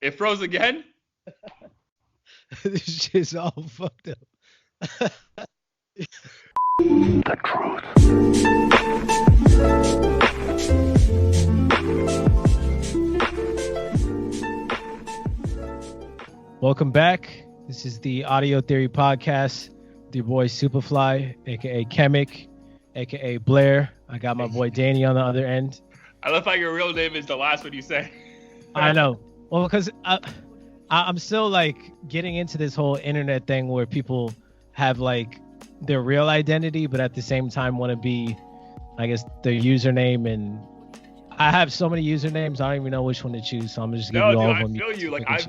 It froze again? This shit's all fucked up. The truth. Welcome back. This is the Audio Theory Podcast with your boy Superfly, aka Chemic, aka Blair. I got my boy Danny on the other end. I love how your real name is the last one you say. I know. Well, because I'm still like getting into this whole internet thing where people have like their real identity, but at the same time want to be, I guess, their username. And I have so many usernames, I don't even know which one to choose. So I'm just giving you all of them. I feel you. Like I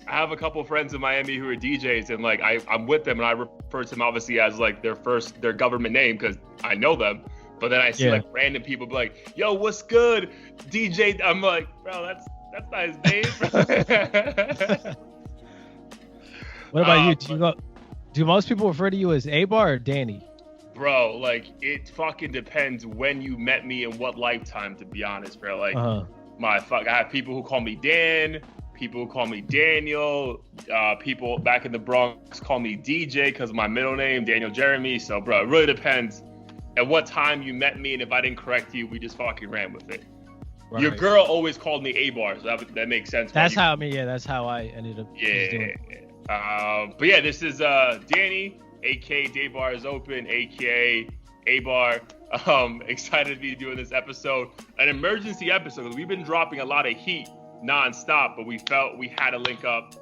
have a couple friends in Miami who are DJs, and like I'm with them, and I refer to them obviously as like their government name because I know them. But then I see like random people be like, "Yo, what's good, DJ?" I'm like, bro, that's not his name. What about you? Do most people refer to you as A-Bar or Danny? Bro, like it fucking depends when you met me and what lifetime, to be honest, bro. Like I have people who call me Dan, people who call me Daniel, people back in the Bronx call me DJ because of my middle name, Daniel Jeremy. So, bro, it really depends at what time you met me, and if I didn't correct you, we just fucking ran with it. Right. Your girl always called me A-Bar, so that makes sense. That's how I ended up. But yeah, this is Danny, aka Daybar is Open, aka A-Bar. Excited to be doing this episode, an emergency episode. We've been dropping a lot of heat nonstop, but we felt we had to link up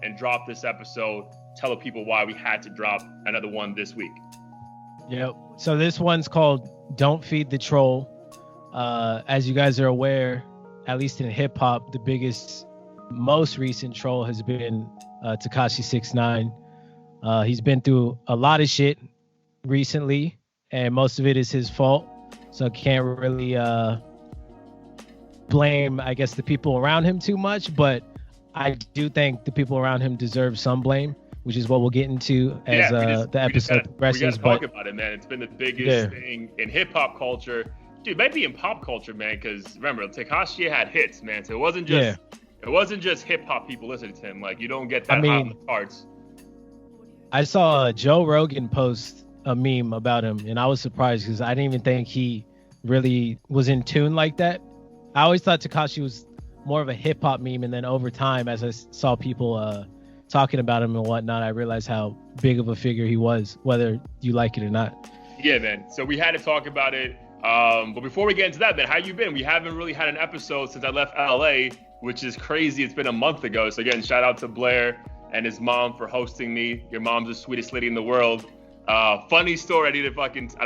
and drop this episode. Tell the people why we had to drop another one this week. Yep. So this one's called "Don't Feed the Troll." As you guys are aware, at least in hip hop, the biggest, most recent troll has been Tekashi 6ix9ine. He's been through a lot of shit recently, and most of it is his fault. So can't really blame, I guess, the people around him too much. But I do think the people around him deserve some blame, which is what we'll get into as the episode progresses. We gotta talk about it, man. It's been the biggest thing in hip hop culture. Dude, maybe in pop culture, man, because remember, Tekashi had hits, man. So it wasn't just hip hop people listening to him. Like, you don't get that high on the charts. I saw Joe Rogan post a meme about him, and I was surprised because I didn't even think he really was in tune like that. I always thought Tekashi was more of a hip hop meme, and then over time, as I saw people talking about him and whatnot, I realized how big of a figure he was, whether you like it or not. Yeah, man. So we had to talk about it. But before we get into that, man, how you been? We haven't really had an episode since I left LA, which is crazy. It's been a month ago. So again, shout out to Blair and his mom for hosting me. Your mom's the sweetest lady in the world. Funny story. I don't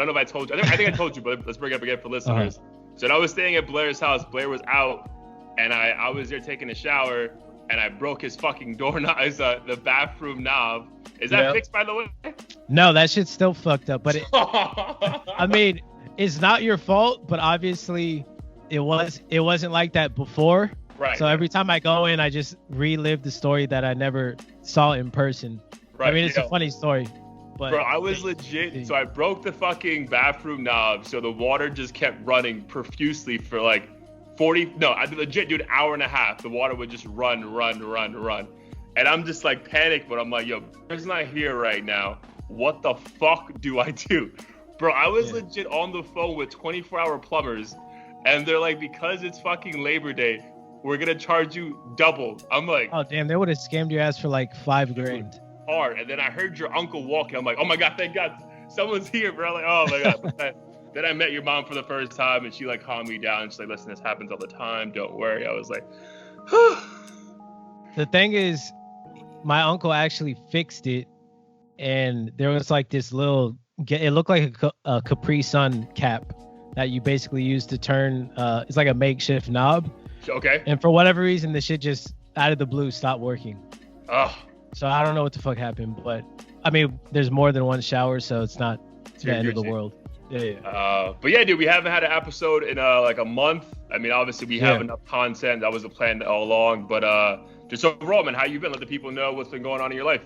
know if I told you. I think I told you, but let's bring it up again for listeners. So I was staying at Blair's house. Blair was out, and I was there taking a shower, and I broke his fucking doorknob, the bathroom knob. Is that fixed, by the way? No, that shit's still fucked up. But I mean, it's not your fault, but obviously it wasn't like that before. Right. So every time I go in, I just relive the story that I never saw in person. Right. I mean, it's a funny story. But bro, I was legit. So I broke the fucking bathroom knob, so the water just kept running profusely for like 40. No, I legit, dude, an hour and a half. The water would just run. And I'm just like panicked, but I'm like, yo, Blair's not here right now. What the fuck do I do? Bro, I was legit on the phone with 24-hour plumbers, and they're like, because it's fucking Labor Day, we're going to charge you double. I'm like, oh, damn, they would have scammed your ass for like $5,000. Hard. And then I heard your uncle walking. I'm like, oh my God, thank God someone's here, bro. Like, oh my God. Then I met your mom for the first time, and she like calmed me down. She's like, listen, this happens all the time. Don't worry. I was like, The thing is, my uncle actually fixed it, and there was like this little, it looked like a Capri Sun cap that you basically use to turn, it's like a makeshift knob. Okay. And for whatever reason, the shit just out of the blue stopped working. Oh. So I don't know what the fuck happened, but I mean, there's more than one shower, so it's not the end of the world. Yeah. But yeah, dude, we haven't had an episode in like a month. I mean, obviously we have enough content. That was the plan all along. But just overall, man, how you been? Let the people know what's been going on in your life.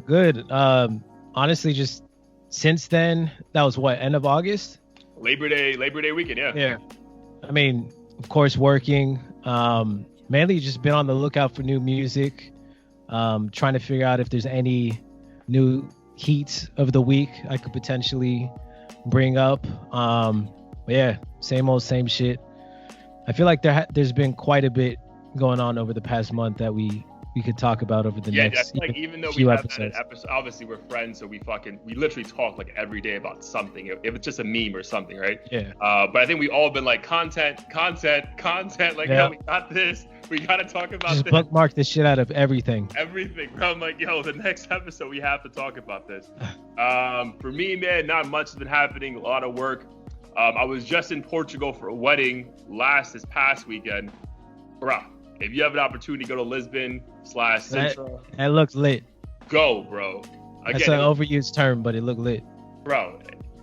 Good. Honestly, just since then, that was what, end of August? Labor Day weekend, yeah. Yeah. I mean, of course, working. mainly just been on the lookout for new music, trying to figure out if there's any new heats of the week I could potentially bring up. But yeah, same old same shit. I feel like there's been quite a bit going on over the past month that we could talk about over the next like even though we few have episodes. that episode, obviously we're friends, so we literally talk like every day about something, if it's just a meme or something, right? Yeah. But I think we all been like content, like, Yeah. yo, we got this, we gotta talk about Just this. bookmark the shit out of everything. Bro. I'm like, yo, the next episode we have to talk about this. For me, man, not much has been happening, a lot of work. I was just in Portugal for a wedding this past weekend. Bro, if you have an opportunity to go to Lisbon/Sintra, That looks lit. go, bro. That's an overused term, but it looked lit. Bro,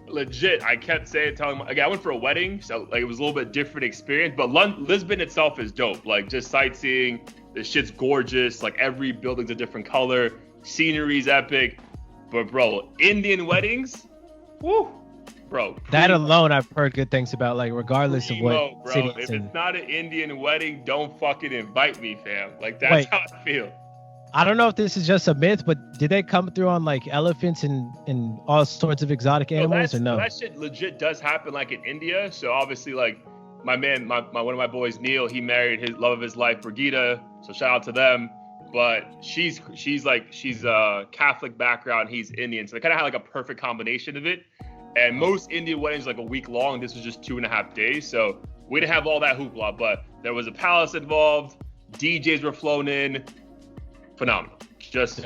legit, I kept telling my, again, I went for a wedding, so like it was a little bit different experience, but Lisbon itself is dope. Like just sightseeing, the shit's gorgeous, like every building's a different color, scenery's epic. But bro, Indian weddings, woo, bro. That alone I've heard good things about, like regardless of what bro. city If it's in. it's not an Indian wedding, don't fucking invite me, fam. Like that's how I feel. I don't know if this is just a myth, but did they come through on like elephants and all sorts of exotic animals or no? That shit legit does happen like in India. So obviously like my man, one of my boys, Neil, he married his love of his life, Brigida. So shout out to them. But she's Catholic background, he's Indian. So they kind of had like a perfect combination of it. And most Indian weddings like a week long. This was just 2.5 days. So we didn't have all that hoopla, but there was a palace involved. DJs were flown in. Phenomenal. Just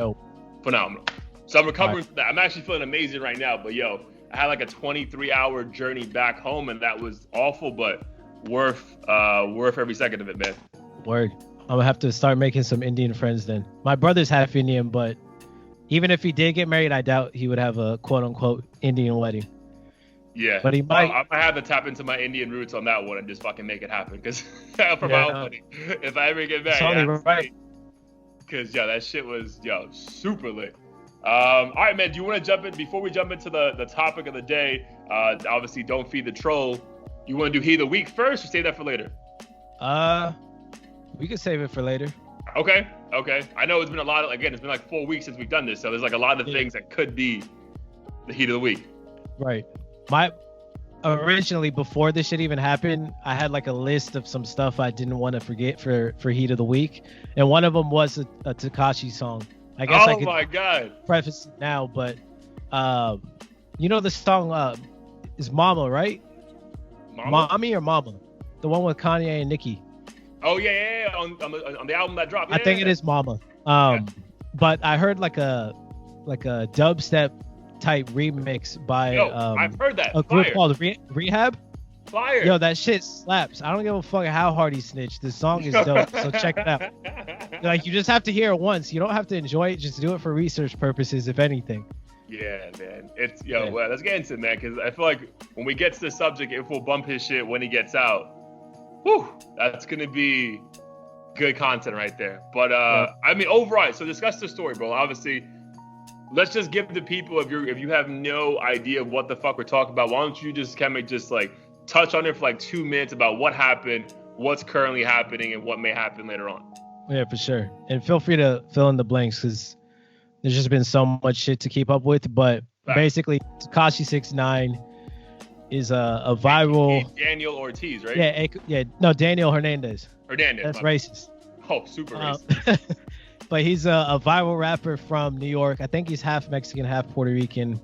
phenomenal. So I'm recovering from that. I'm actually feeling amazing right now. But yo, I had like a 23-hour journey back home, and that was awful, but worth every second of it, man. Word. I'm gonna have to start making some Indian friends then. My brother's half Indian, but even if he did get married, I doubt he would have a quote unquote Indian wedding. Yeah, but he might. I might have to tap into my Indian roots on that one and just fucking make it happen. Because for my own money, if I ever get married, right. Because that shit was super lit. All right, man. Do you want to jump in before we jump into the topic of the day? Obviously, don't feed the troll. You want to do Heat of the Week first, or save that for later? We could save it for later. Okay. I know it's been it's been like 4 weeks since we've done this, so there's like a lot of things that could be the Heat of the Week. Right. Originally, before this shit even happened, I had like a list of some stuff I didn't want to forget for Heat of the Week, and one of them was a Tekashi song. I guess I could my God. preface it now, but you know the song is Mama, right? Mommy or Mama? The one with Kanye and Nicki. Oh yeah. On the album that dropped. I think it is Mama. But I heard like a dubstep type remix by I've heard that. a group called Rehab. Fire. Yo, that shit slaps. I don't give a fuck how hard he snitched. The song is dope, so check it out. Like, you just have to hear it once. You don't have to enjoy it. Just do it for research purposes, if anything. Yeah, man. It's well, let's get into it, man, because I feel like when we get to the subject, if we'll bump his shit when he gets out, whew, that's gonna be good content right there. But I mean, overall, so discuss the story, bro. Obviously, let's just give the people, if you have no idea of what the fuck we're talking about, why don't you just kind of just like touch on it for like 2 minutes about what happened, what's currently happening, and what may happen later on. Yeah, for sure. And feel free to fill in the blanks, because there's just been so much shit to keep up with. But basically, Tekashi 6ix9ine is a viral Daniel Ortiz, right? Yeah. No, Daniel Hernandez. That's racist. Oh, super racist. But he's a viral rapper from New York. I think he's half Mexican, half Puerto Rican.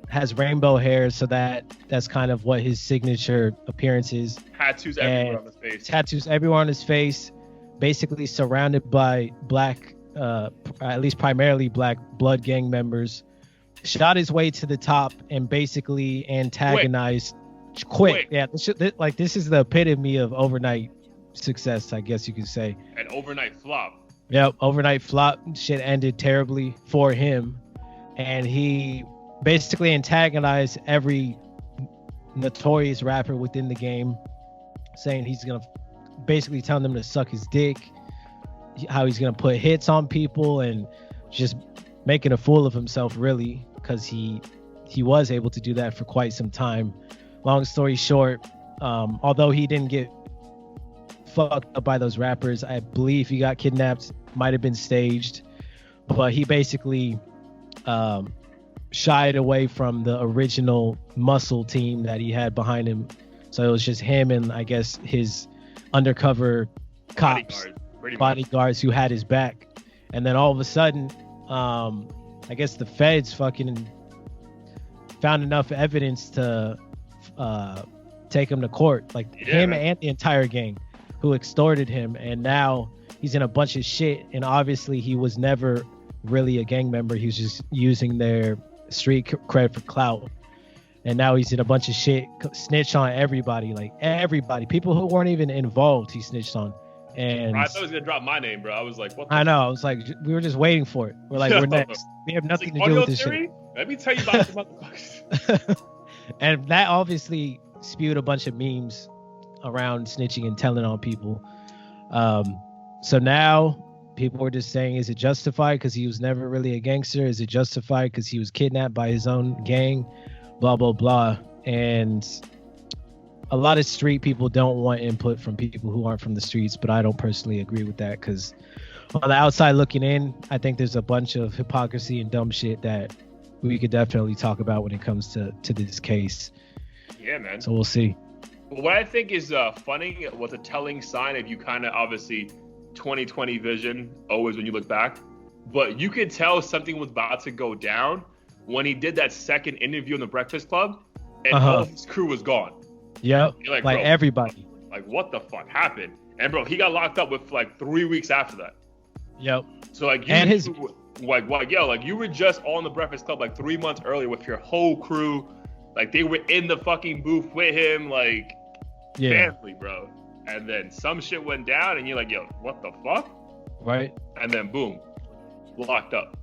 Has rainbow hair, so that's kind of what his signature appearance is. Tattoos everywhere on his face. Tattoos everywhere on his face. Basically surrounded by black, at least primarily black blood gang members. Shot his way to the top and basically antagonized. Quick. Yeah, this is the epitome of overnight success, I guess you could say. An overnight flop. Yep, overnight flop. Shit ended terribly for him, and he basically antagonized every notorious rapper within the game, saying he's gonna basically tell them to suck his dick, how he's gonna put hits on people, and just making a fool of himself, really, because he was able to do that for quite some time. Long story short, although he didn't get fucked up by those rappers. I believe he got kidnapped, might have been staged, but he basically shied away from the original muscle team that he had behind him. So it was just him and I guess his undercover cops, bodyguards who had his back. And then all of a sudden, I guess the feds fucking found enough evidence to take him to court, like him and the entire gang who extorted him. And now he's in a bunch of shit. And obviously he was never really a gang member. He was just using their street cred for clout. And now he's in a bunch of shit, snitched on everybody, like everybody, people who weren't even involved. He snitched on. And I thought he was gonna drop my name, bro. I was like, what the I know. I was like, we were just waiting for it. We're like, we're next. We have nothing to do with this shit. Let me tell you about the motherfuckers. And that obviously spewed a bunch of memes around snitching and telling on people. So now people were just saying, is it justified because he was never really a gangster? Is it justified because he was kidnapped by his own gang? Blah, blah, blah. And a lot of street people don't want input from people who aren't from the streets, but I don't personally agree with that because on the outside looking in, I think there's a bunch of hypocrisy and dumb shit that we could definitely talk about when it comes to this case. Yeah, man. So we'll see. What I think is funny, what's a telling sign if you kind of obviously 2020 vision always when you look back, but you could tell something was about to go down when he did that second interview in the Breakfast Club and all his crew was gone. Yep. Like bro, everybody. Like what the fuck happened? And bro, he got locked up with like 3 weeks after that. Yep. So like you, and his like you were just on the Breakfast Club like 3 months earlier with your whole crew. Like they were in the fucking booth with him, like family, bro. And then some shit went down and you're like, yo, what the fuck? Right. And then boom, locked up.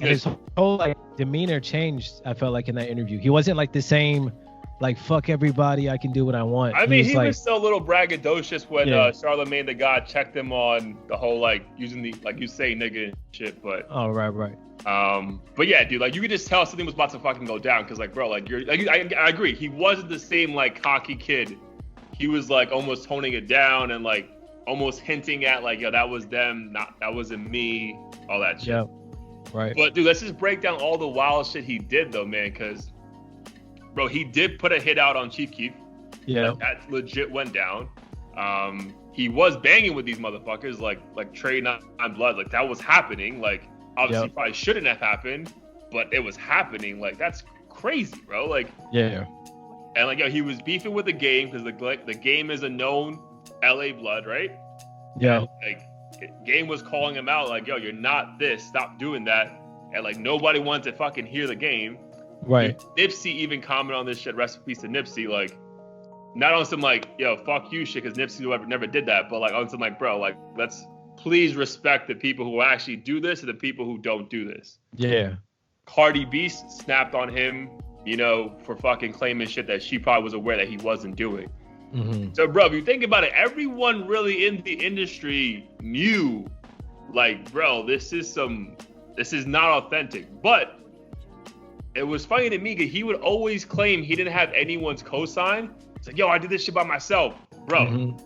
And his whole like demeanor changed, I felt like in that interview. He wasn't like the same, like fuck everybody, I can do what I want. I mean, he was still a little braggadocious when Charlamagne the God checked him on the whole like using the like you say nigga and shit, but oh right. But yeah, dude, like you could just tell something was about to fucking go down because like bro, like you're like I agree, he wasn't the same like cocky kid. He was like almost toning it down and like almost hinting at like, yo, that was them, that wasn't me, all that shit. Yeah. Right. But dude, let's just break down all the wild shit he did though, man, because bro, he did put a hit out on Chief Keef. Yeah. Like, that legit went down. He was banging with these motherfuckers like Trey Nine Bloods. Like that was happening. Like obviously probably shouldn't have happened, but it was happening. Like that's crazy, bro. Like yeah. And like yo, he was beefing with the game because the game is a known LA Blood, right? Yeah. And, like game was calling him out like, yo, you're not this, stop doing that. And like nobody wanted to fucking hear the game. Right. Nipsey even commented on this shit, rest in peace to Nipsey, like not on some like, yo, fuck you shit, because Nipsey never did that, but like on some like, bro, like let's please respect the people who actually do this and the people who don't do this. Yeah. Cardi B snapped on him, you know, for fucking claiming shit that she probably was aware that he wasn't doing. Mm-hmm. So, bro, if you think about it, everyone really in the industry knew, like, bro, this is not authentic. But it was funny to me because he would always claim he didn't have anyone's cosign. It's like, yo, I did this shit by myself. Bro,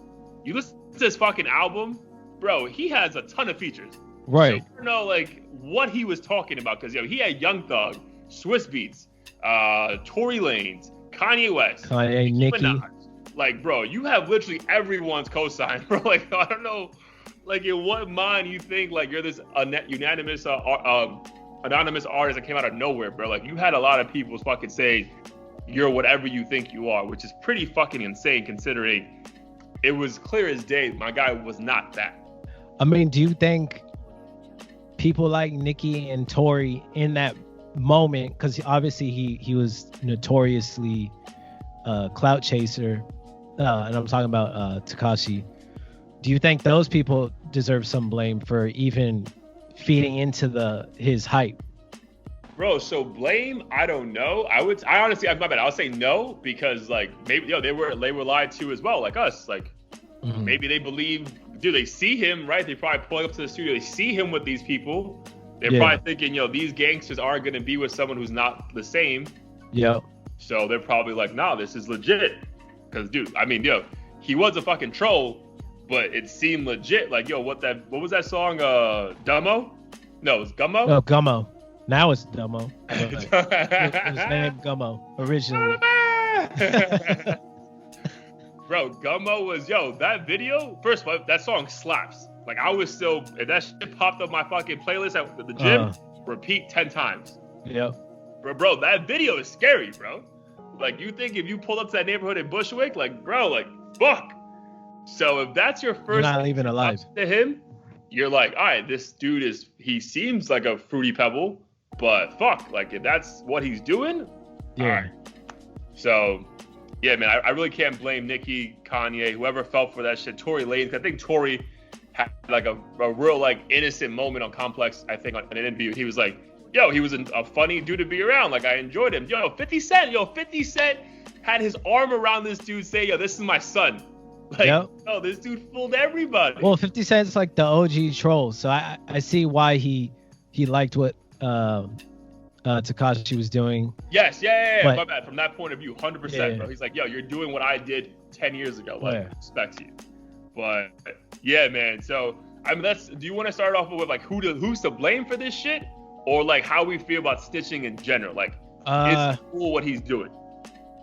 you listen to this fucking album, bro, he has a ton of features. Right. So you know, like, what he was talking about. Because, yo, he had Young Thug, Swiss Beats, Tory Lanez, Kanye West, Nicki Minaj. Like, bro, you have literally everyone's cosign, bro. Like, I don't know, like, in what mind you think, like, you're this unanimous anonymous artist that came out of nowhere, bro. Like, you had a lot of people fucking say you're whatever you think you are, which is pretty fucking insane considering it was clear as day my guy was not that. I mean, do you think people like Nicki and Tory in that moment, because obviously he was notoriously clout chaser, and I'm talking about Tekashi, do you think those people deserve some blame for even feeding into his hype? Bro, so blame, I don't know. I honestly, my bad. I'll say no because like maybe they were lied to as well, like us. Like maybe they believe, dude, they see him, right? They probably pulling up to the studio, they see him with these people. They're probably thinking, yo, these gangsters aren't gonna be with someone who's not the same. Yeah. So they're probably like, nah, this is legit. Because, dude, I mean, yo, he was a fucking troll, but it seemed legit. Like, yo, what was that song? Dumbo? No, it's Gummo? Oh, Gummo. Now it's Dumbo. It was named Gummo originally. Bro, Gummo was, that video, first of all, that song slaps. Like, I was still, if that shit popped up my fucking playlist at the gym, repeat 10 times. Yep. Bro, that video is scary, bro. Like, you think if you pull up to that neighborhood in Bushwick, like, bro, like, fuck. So if that's your first not even alive to him, you're like, all right, this dude he seems like a fruity pebble, but fuck, like, if that's what he's doing, yeah. All right. So, yeah, man, I really can't blame Nicki, Kanye, whoever fell for that shit. Tory Lanez, I think Tory had like a real like innocent moment on Complex, I think, on an interview. He was like, he was a funny dude to be around. Like, I enjoyed him. 50 Cent had his arm around this dude saying, this is my son. Like, this dude fooled everybody. Well, 50 Cent's like the OG troll, so I see why he liked what Tekashi was doing. Yes, yeah, but, my bad. From that point of view, 100%, bro. He's like, you're doing what I did 10 years ago. Like, respect you. But yeah, man. So I mean, do you want to start off with like who's to blame for this shit, or like how we feel about snitching in general? Like, it's cool what he's doing.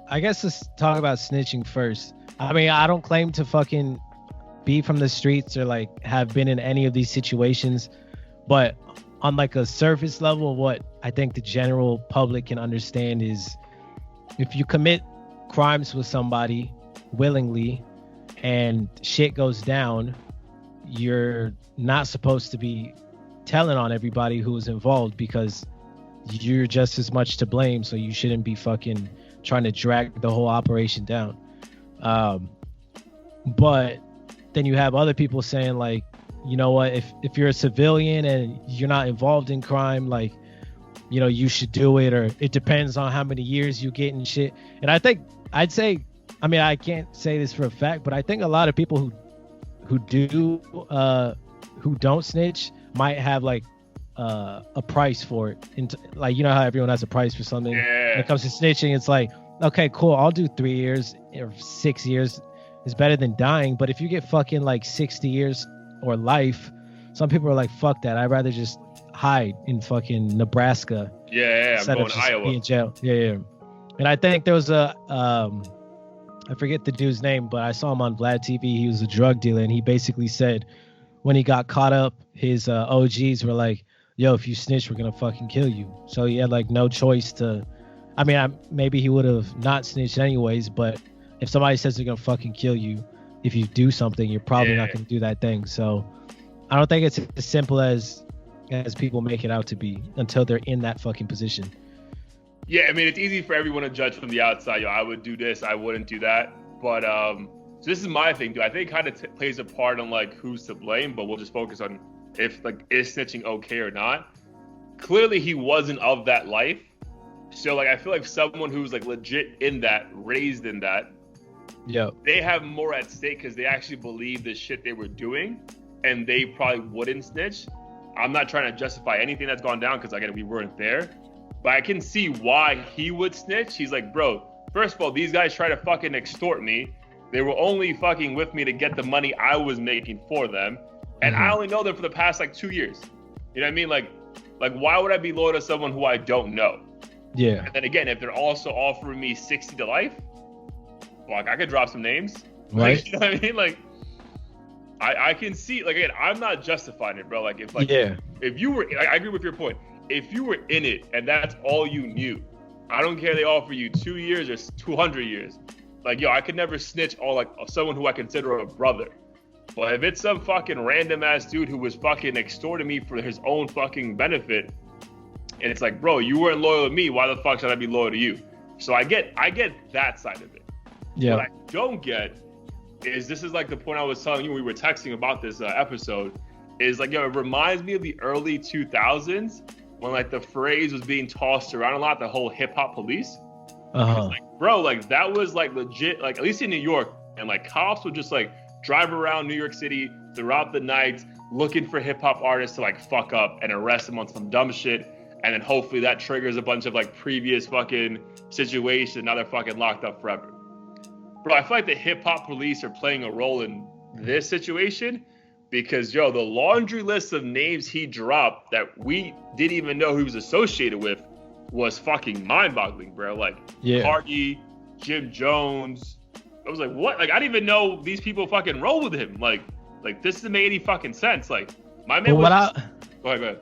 I guess let's talk about snitching first. I mean, I don't claim to fucking be from the streets or like have been in any of these situations, but on like a surface level, what I think the general public can understand is if you commit crimes with somebody willingly and shit goes down, you're not supposed to be telling on everybody who was involved because you're just as much to blame. So you shouldn't be fucking trying to drag the whole operation down. But then you have other people saying like, you know what, if you're a civilian and you're not involved in crime, like, you should do it, or it depends on how many years you get and shit. And I think I can't say this for a fact, but I think a lot of people who don't snitch might have like a price for it. Like, you know how everyone has a price for something. Yeah. When it comes to snitching, it's like, okay, cool, I'll do 3 years or 6 years. It's better than dying. But if you get fucking like 60 years or life, some people are like, fuck that, I'd rather just hide in fucking Nebraska. I'm going to Iowa. Be in jail. Yeah. And I think there was I forget the dude's name, but I saw him on Vlad TV. He was a drug dealer, and he basically said when he got caught up, his OGs were like, yo, if you snitch, we're gonna fucking kill you. So he had like no choice to, maybe he would have not snitched anyways, but if somebody says they're gonna fucking kill you if you do something, you're probably not gonna do that thing. So I don't think it's as simple as people make it out to be until they're in that fucking position. Yeah, I mean, it's easy for everyone to judge from the outside. I would do this, I wouldn't do that. But so this is my thing, dude. I think it kind of plays a part on like who's to blame, but we'll just focus on if like is snitching okay or not. Clearly, he wasn't of that life. So like, I feel like someone who's like legit in that, raised in that, they have more at stake because they actually believe the shit they were doing, and they probably wouldn't snitch. I'm not trying to justify anything that's gone down because again, we weren't there. But I can see why he would snitch. He's like, bro, first of all, these guys try to fucking extort me. They were only fucking with me to get the money I was making for them. And I only know them for the past like 2 years. You know what I mean? Like why would I be loyal to someone who I don't know? Yeah. And then again, if they're also offering me 60 to life, like I could drop some names. Right. Like, you know what I mean? Like I can see, like, again, I'm not justifying it, bro. Like if you were, I agree with your point. If you were in it and that's all you knew, I don't care they offer you 2 years or 200 years. Like, I could never snitch on like someone who I consider a brother. But if it's some fucking random ass dude who was fucking extorting me for his own fucking benefit, and it's like, bro, you weren't loyal to me, why the fuck should I be loyal to you? So I get that side of it. Yeah. What I don't get is, this is like the point I was telling you when we were texting about this episode, is like, it reminds me of the early 2000s when like the phrase was being tossed around a lot, the whole hip hop police. Like, bro, like that was like legit, like at least in New York, and like cops would just like drive around New York City throughout the night looking for hip hop artists to like fuck up and arrest them on some dumb shit. And then hopefully that triggers a bunch of like previous fucking situations. Now they're fucking locked up forever. Bro, I feel like the hip hop police are playing a role in this situation because, yo, the laundry list of names he dropped that we didn't even know he was associated with was fucking mind-boggling, bro. Like, Cardi, Jim Jones. I was like, what? Like, I didn't even know these people fucking roll with him. Like this doesn't make any fucking sense. Like, my man was Go ahead.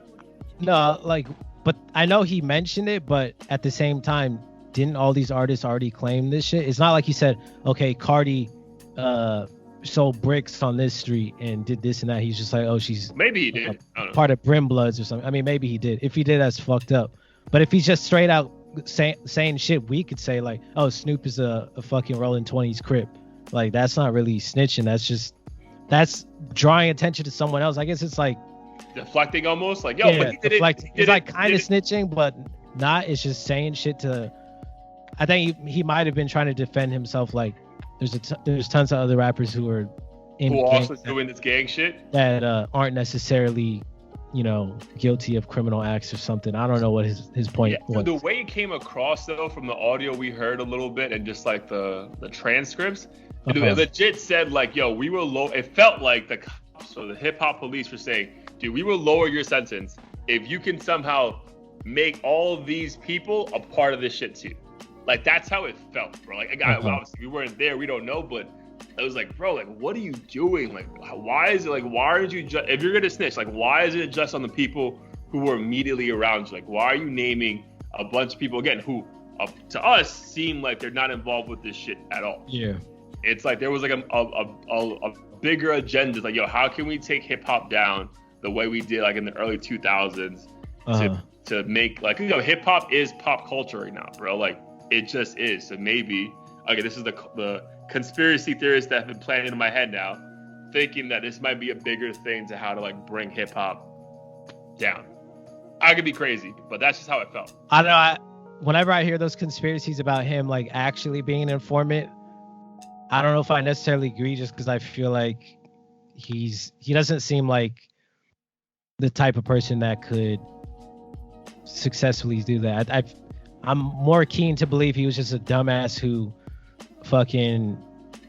No, like, but I know he mentioned it, but at the same time, didn't all these artists already claim this shit? It's not like he said, okay, Cardi sold bricks on this street and did this and that. He's just like, oh, she's maybe he did. I don't know. Part of Brim Bloods or something. I mean, maybe he did. If he did, that's fucked up. But if he's just straight out saying shit, we could say like, oh, Snoop is a fucking Rolling 20s Crip. Like, that's not really snitching. That's drawing attention to someone else. I guess it's like deflecting almost. Like, yo, but he did it. It's like kind of snitching, but not. It's just saying shit to. I think he might have been trying to defend himself. Like, there's tons of other rappers who are also doing this gang shit that aren't necessarily, guilty of criminal acts or something. I don't know what his point was. The way it came across though from the audio we heard a little bit and just like the transcripts, it legit said like, yo, we will low. It felt like the cops or the hip hop police were saying, dude, we will lower your sentence if you can somehow make all of these people a part of this shit too. Like, that's how it felt, bro. Like, obviously we weren't there, we don't know, but it was like, bro, like, what are you doing? Like, why is it like, why aren't you just, if you're gonna snitch, like, why is it just on the people who were immediately around you? Like, why are you naming a bunch of people again who to us seem like they're not involved with this shit at all? Yeah, it's like there was like a bigger agenda. It's like, yo, how can we take hip hop down the way we did like in the early 2000s to make like, hip hop is pop culture right now, bro. Like, it just is. So maybe, okay, this is the conspiracy theorists that have been planning in my head now, thinking that this might be a bigger thing to how to like bring hip hop down. I could be crazy, but that's just how it felt. I don't know. Whenever I hear those conspiracies about him like actually being an informant, I don't know if I necessarily agree, just because I feel like he doesn't seem like the type of person that could successfully do that. I'm more keen to believe he was just a dumbass who fucking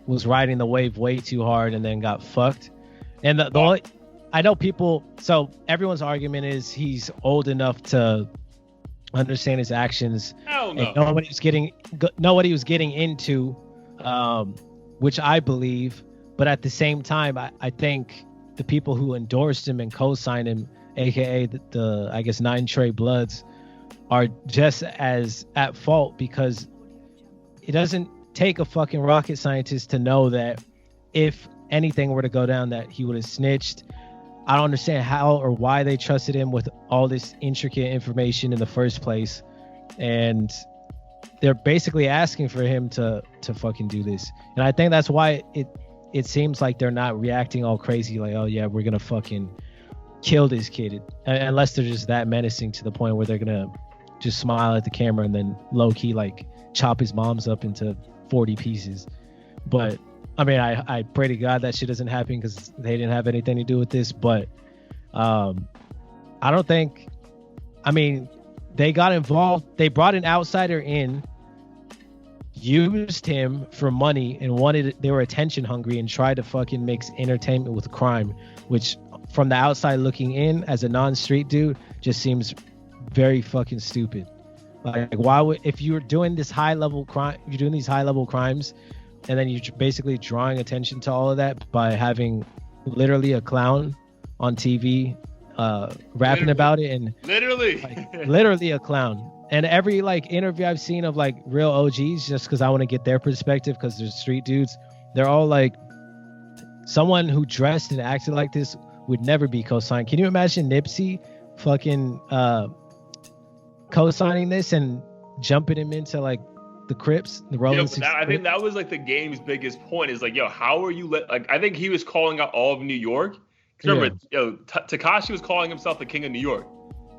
was riding the wave way too hard and then got fucked. And the only, I know people, so everyone's argument is he's old enough to understand his actions. Hell no. And know what he was getting into, which I believe. But at the same time, I think the people who endorsed him and co-signed him, aka the I guess Nine Trey Bloods, are just as at fault, because it doesn't take a fucking rocket scientist to know that if anything were to go down, that he would have snitched. I don't understand how or why they trusted him with all this intricate information in the first place, and they're basically asking for him to fucking do this. And I think that's why it seems like they're not reacting all crazy, like, oh yeah, we're gonna fucking kill this kid, unless they're just that menacing to the point where they're gonna just smile at the camera and then low-key like chop his mom's up into 40 pieces. But I mean, I pray to God that shit doesn't happen, because they didn't have anything to do with this. But I don't think, I mean, they got involved, they brought an outsider in, used him for money, and they were attention hungry and tried to fucking mix entertainment with crime, which from the outside looking in as a non-street dude just seems very fucking stupid. Like, why would, if you're doing this high level crime, you're doing these high level crimes, and then you're basically drawing attention to all of that by having literally a clown on TV rapping about it, and literally a clown. And every like interview I've seen of like real OGs, just because I want to get their perspective, because they're street dudes, they're all like, someone who dressed and acted like this would never be co-signed. Can you imagine Nipsey fucking co-signing this and jumping him into like the Crips, the Rolling 60? I think that was like the game's biggest point, is like, yo, how are you like, I think he was calling out all of New York. Remember, Tekashi was calling himself the king of New York.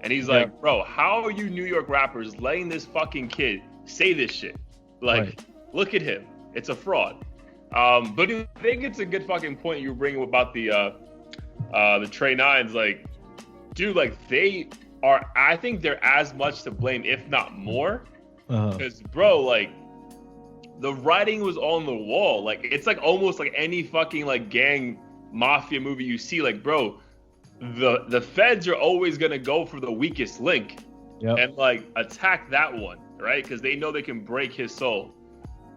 And he's like, bro, how are you New York rappers letting this fucking kid say this shit? Like, look at him. It's a fraud. But I think it's a good fucking point you were bringing about the Trey Nines. Like, dude, like, I think they're as much to blame, if not more. Because, bro, like, the writing was on the wall. Like, it's like almost like any fucking like gang mafia movie you see. Like, bro, the feds are always gonna go for the weakest link and like attack that one, right? Because they know they can break his soul.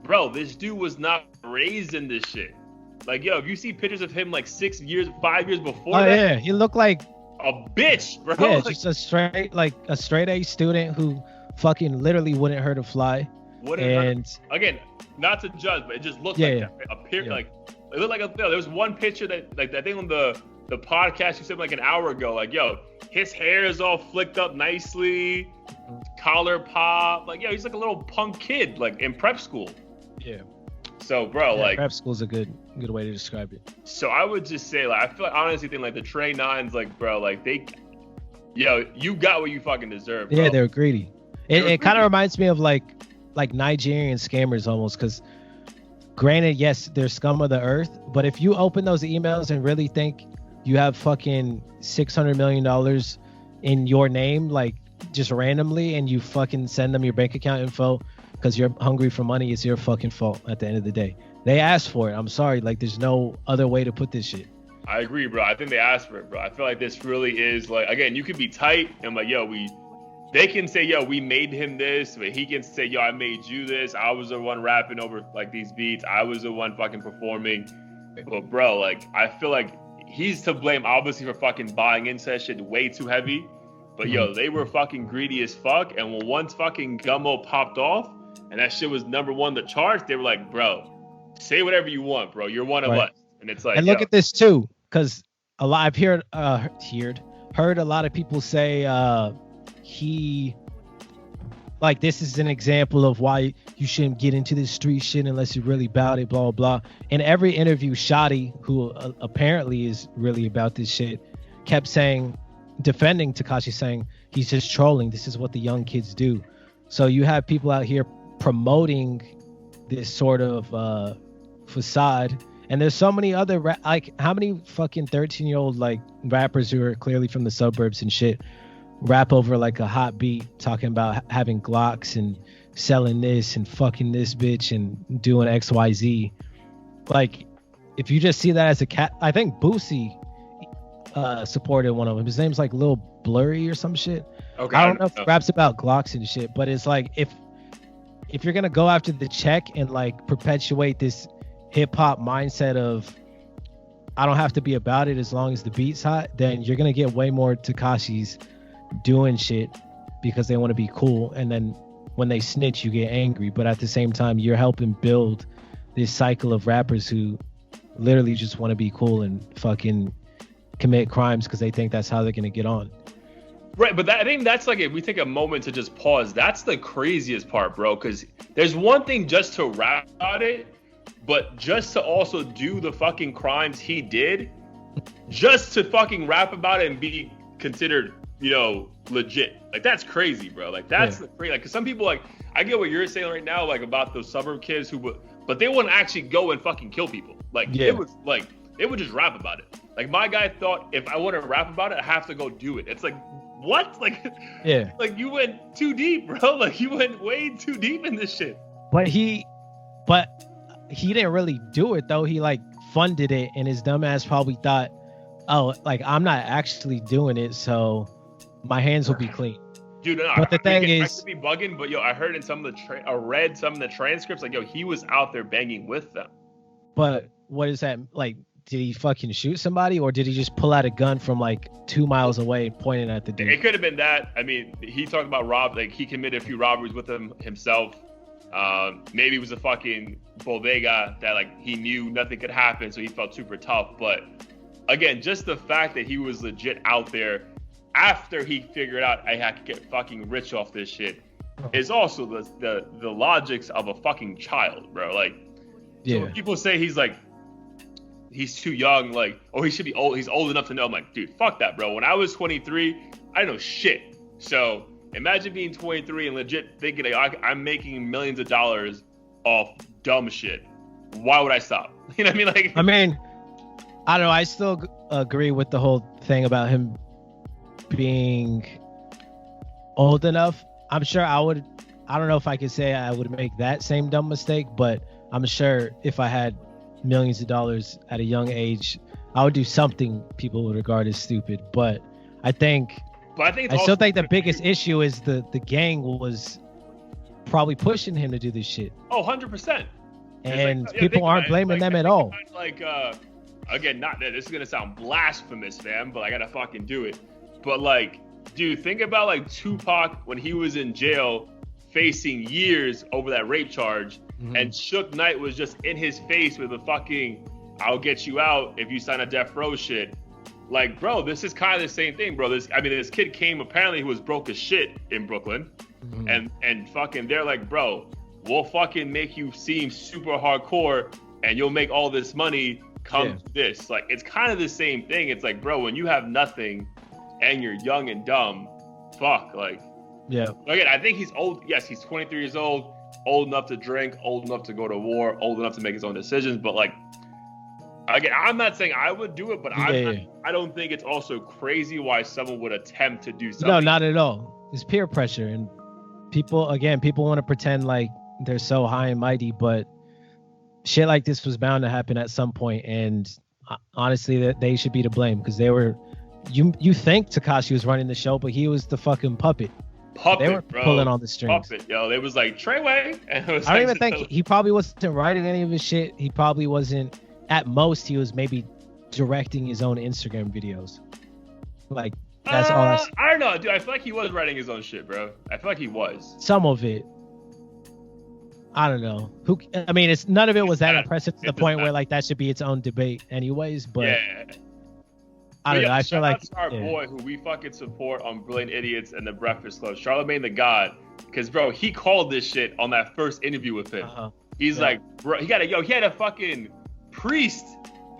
Bro, this dude was not raised in this shit. Like, yo, if you see pictures of him like 6 years, 5 years before that, yeah, he looked like a bitch, bro. Yeah, like, just a straight A student who fucking literally wouldn't hurt a fly. And again, not to judge, but it just looked like that. Like it looked like there was one picture that like I think on the podcast you said like an hour ago, like, yo, his hair is all flicked up nicely, collar pop, like, yo, he's like a little punk kid, like in prep school. Yeah. So, bro, like prep school's a good way to describe it. So I would just say, like, I feel like, honestly think like the Trey Nines, like, bro, like you got what you fucking deserve, bro. Yeah, they're greedy. It kind of reminds me of like Nigerian scammers almost, because granted, yes, they're scum of the earth, but if you open those emails and really think you have fucking $600 million in your name, like just randomly, and you fucking send them your bank account info because you're hungry for money, it's your fucking fault at the end of the day. They asked for it. I'm sorry. Like, there's no other way to put this shit. I agree, bro. I think they asked for it, bro. I feel like this really is like, again, you could be tight and like, yo, they can say, yo, we made him this, but he can say, yo, I made you this. I was the one rapping over like these beats. I was the one fucking performing. But bro, like, I feel like he's to blame obviously for fucking buying into that shit way too heavy. But yo, they were fucking greedy as fuck. And when once fucking Gummo popped off and that shit was number one the charts, they were like, bro, say whatever you want, bro. You're one of us. And it's like, and look at this too, because I've heard a lot of people say he, like, this is an example of why you shouldn't get into this street shit unless you're really about it, blah, blah, blah. In every interview, Shotty, who apparently is really about this shit, kept saying, defending Tekashi, saying he's just trolling. This is what the young kids do. So you have people out here promoting this sort of facade. And there's so many other like, how many fucking 13-year-old like rappers who are clearly from the suburbs and shit rap over like a hot beat talking about having Glocks and selling this and fucking this bitch and doing XYZ. Like, if you just see that as a cat, I think Boosie supported one of them. His name's like Lil Blurry or some shit. Okay, I don't know if he raps about Glocks and shit, but it's like, if you're gonna go after the check and like perpetuate this hip hop mindset of I don't have to be about it as long as the beat's hot, then you're gonna get way more Tekashis doing shit because they want to be cool, and then when they snitch you get angry. But at the same time, you're helping build this cycle of rappers who literally just want to be cool and fucking commit crimes because they think that's how they're gonna get on. Right, but I think that's like, if we take a moment to just pause, that's the craziest part, bro, because there's one thing just to rap about it, but just to also do the fucking crimes he did, just to fucking rap about it and be considered, you know, legit. Like, that's crazy, bro. Like, that's the crazy. Like, cause some people, like, I get what you're saying right now, like, about those suburb kids who would, but they wouldn't actually go and fucking kill people. Like, it was like, they would just rap about it. Like, my guy thought if I want to rap about it, I have to go do it. It's like, what? Like, like, you went too deep, bro. Like, you went way too deep in this shit. But he didn't really do it though. He like funded it, and his dumbass probably thought, oh, like, I'm not actually doing it, so my hands will be clean. Dude, no, but the thing is, I could be bugging, but yo, I heard in some of the I read some of the transcripts, like, yo, he was out there banging with them. But what is that like? Did he fucking shoot somebody, or did he just pull out a gun from like 2 miles away and point it at the dude? It could have been that. I mean, he talked about like, he committed a few robberies with him himself. Maybe it was a fucking bodega that like he knew nothing could happen, so he felt super tough. But again, just the fact that he was legit out there after he figured out I could get fucking rich off this shit is also the logics of a fucking child, bro. Like, so when people say he's too young, like, oh, he should be old, he's old enough to know. I'm like, dude, fuck that, bro. When I was 23, I didn't know shit. So imagine being 23 and legit thinking, like, I'm making millions of dollars off dumb shit. Why would I stop? You know what I mean? Like, I mean, I don't know. I still agree with the whole thing about him being old enough. I'm sure I I don't know if I could say I would make that same dumb mistake, but I'm sure if I had millions of dollars at a young age, I would do something people would regard as stupid. But I still think the biggest issue is the gang was probably pushing him to do this shit. Oh, 100%. And people aren't blaming them at all. Like, again, not that this is gonna sound blasphemous, fam, but I gotta fucking do it. But like, dude, think about like Tupac when he was in jail facing years over that rape charge, and Suge Knight was just in his face with a fucking "I'll get you out if you sign a death row" shit. Like, bro, this is kind of the same thing, bro. This kid came, apparently he was broke as shit in Brooklyn, and fucking they're like, bro, we'll fucking make you seem super hardcore and you'll make all this money come to this. Like, it's kind of the same thing. It's like, bro, when you have nothing and you're young and dumb, fuck, like, again, I think he's old. Yes, he's 23 years old enough to drink, old enough to go to war, old enough to make his own decisions. But like, again, I'm not saying I would do it, but I don't think it's also crazy why someone would attempt to do something. No, not at all. It's peer pressure, and people want to pretend like they're so high and mighty, but shit like this was bound to happen at some point, and honestly, that they should be to blame because they were. You think Tekashi was running the show, but he was the fucking puppet. They were pulling on the strings. Puppet, yo. It was like Treyway. And it was I don't even think he probably wasn't writing any of his shit. He probably wasn't. At most, he was maybe directing his own Instagram videos. Like, that's all. I don't know, dude. I feel like he was writing his own shit, bro. I feel like he was. Some of it. I don't know. It's none of it was that impressive to the point where like that should be its own debate, anyways. But yeah. I don't know. I feel like our boy who we fucking support on Brilliant Idiots and The Breakfast Club, Charlamagne the God, because bro, he called this shit on that first interview with him. He's like, bro, he had a fucking priest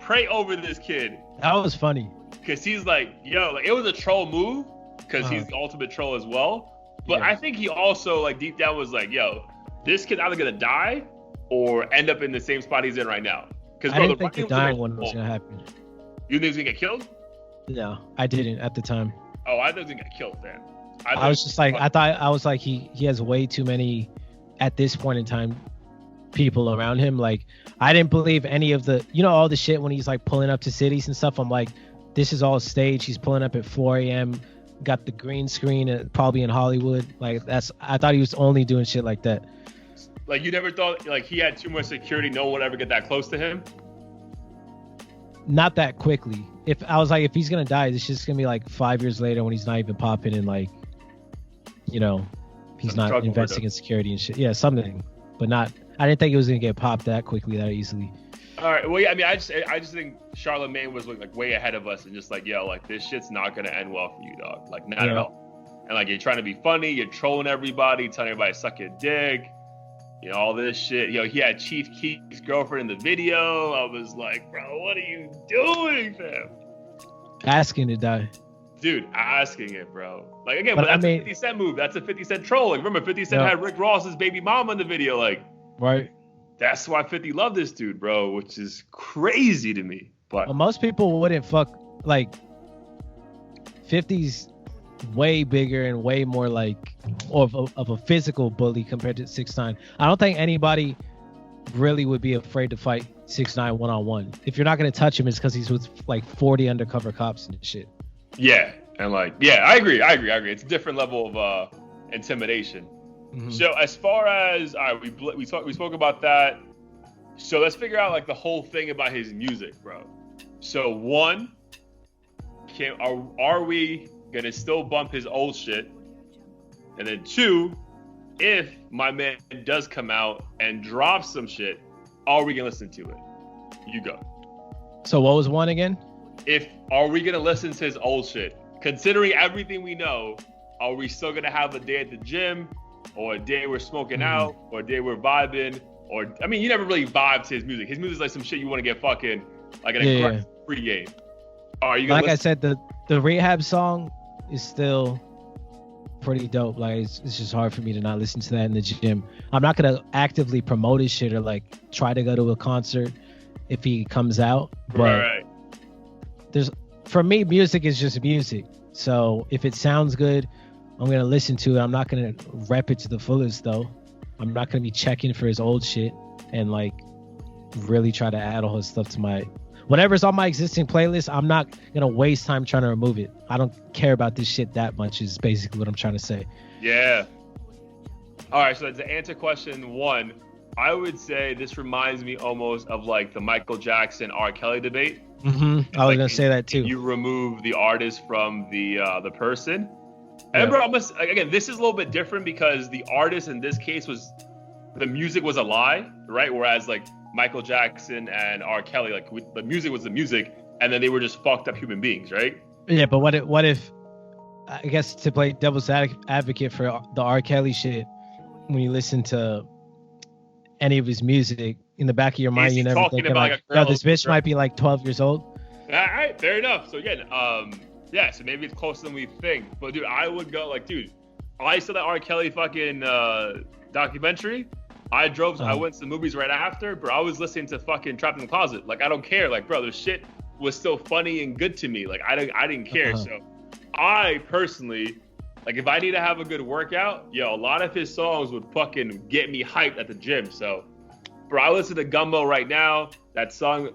pray over this kid. That was funny. Because he's like, yo, like, it was a troll move because he's the ultimate troll as well. But I think he also, like, deep down was like, yo, this kid's either going to die or end up in the same spot he's in right now. Because I didn't think the dying one was going to happen. You think he was going to get killed? No, I didn't at the time. Oh, I thought he was going to get killed, man. I was just like, he has way too many, at this point in time, people around him. Like, I didn't believe any of the, all the shit when he's like pulling up to cities and stuff. I'm like, this is all staged. He's pulling up at 4 a.m. Got the green screen, probably in Hollywood. Like, I thought he was only doing shit like that. Like, you never thought like he had too much security, no one would ever get that close to him? Not that quickly. If he's gonna die, it's just gonna be like 5 years later when he's not even popping and like, he's not investing in security and shit. Yeah, something, but not. I didn't think he was gonna get popped that quickly, that easily. All right. Well, yeah. I mean, I just think Charlamagne was like way ahead of us and just like, yo, like this shit's not gonna end well for you, dog. Like, not at all. And like, you're trying to be funny, you're trolling everybody, telling everybody to suck your dick, all this shit. He had Chief Keef's girlfriend in the video. I was like, bro, what are you doing, fam? Asking to die. Dude, asking it, bro. Like, again, but that's a 50 Cent move. That's a 50 Cent troll. Like, remember, 50 Cent had Rick Ross's baby mama in the video. Like, right. That's why 50 loved this dude, bro, which is crazy to me. But most people wouldn't fuck, like, 50's way bigger and way more like of a physical bully compared to 6ix9ine. I don't think anybody really would be afraid to fight 6ix9ine one-on-one. If you're not going to touch him, it's because he's with like 40 undercover cops and shit. Yeah, and like, I agree. It's a different level of intimidation. So as far as we spoke about that. So let's figure out like the whole thing about his music, bro. So one, are we gonna still bump his old shit? And then two, if my man does come out and drop some shit, are we gonna listen to it? You go. So what was one again? Are we gonna listen to his old shit? Considering everything we know, are we still gonna have a day at the gym, or a day we're smoking out, or a day we're vibing? Or, I mean, you never really vibe to his music. His music's like some shit you want to get fucking like an aggressive pregame. Are you gonna like I said, the Rehab song is still pretty dope. Like, it's just hard for me to not listen to that in the gym. I'm not gonna actively promote his shit or like try to go to a concert if he comes out. But for me, music is just music. So if it sounds good, I'm gonna listen to it. I'm not gonna rep it to the fullest though. I'm not gonna be checking for his old shit and like really try to add all his stuff to my whatever's on my existing playlist. I'm not gonna waste time trying to remove it. I don't care about this shit that much is basically what I'm trying to say. Yeah. All right, so to answer question 1, I would say this reminds me almost of like the Michael Jackson R. Kelly debate. Mm-hmm. I was gonna say that too. You remove the artist from the person. And bro, again, this is a little bit different because the artist in this case the music was a lie, right? Whereas like Michael Jackson and R. Kelly, like the music was the music, and then they were just fucked up human beings, right? Yeah, but what if I guess to play devil's advocate for the R. Kelly shit, when you listen to any of his music, in the back of your mind, you never think like, yo, this bitch might be like 12 years old. All right, fair enough. So again, yeah, so maybe it's closer than we think. But dude, I would go like, dude, I saw that R. Kelly fucking documentary. I went to the movies right after, bro. I was listening to fucking Trapped in the Closet. Like, I don't care. Like, bro, the shit was still funny and good to me. Like, I didn't care. So I personally, like, if I need to have a good workout, yo, a lot of his songs would fucking get me hyped at the gym. So, bro, I listen to Gumbo right now. That song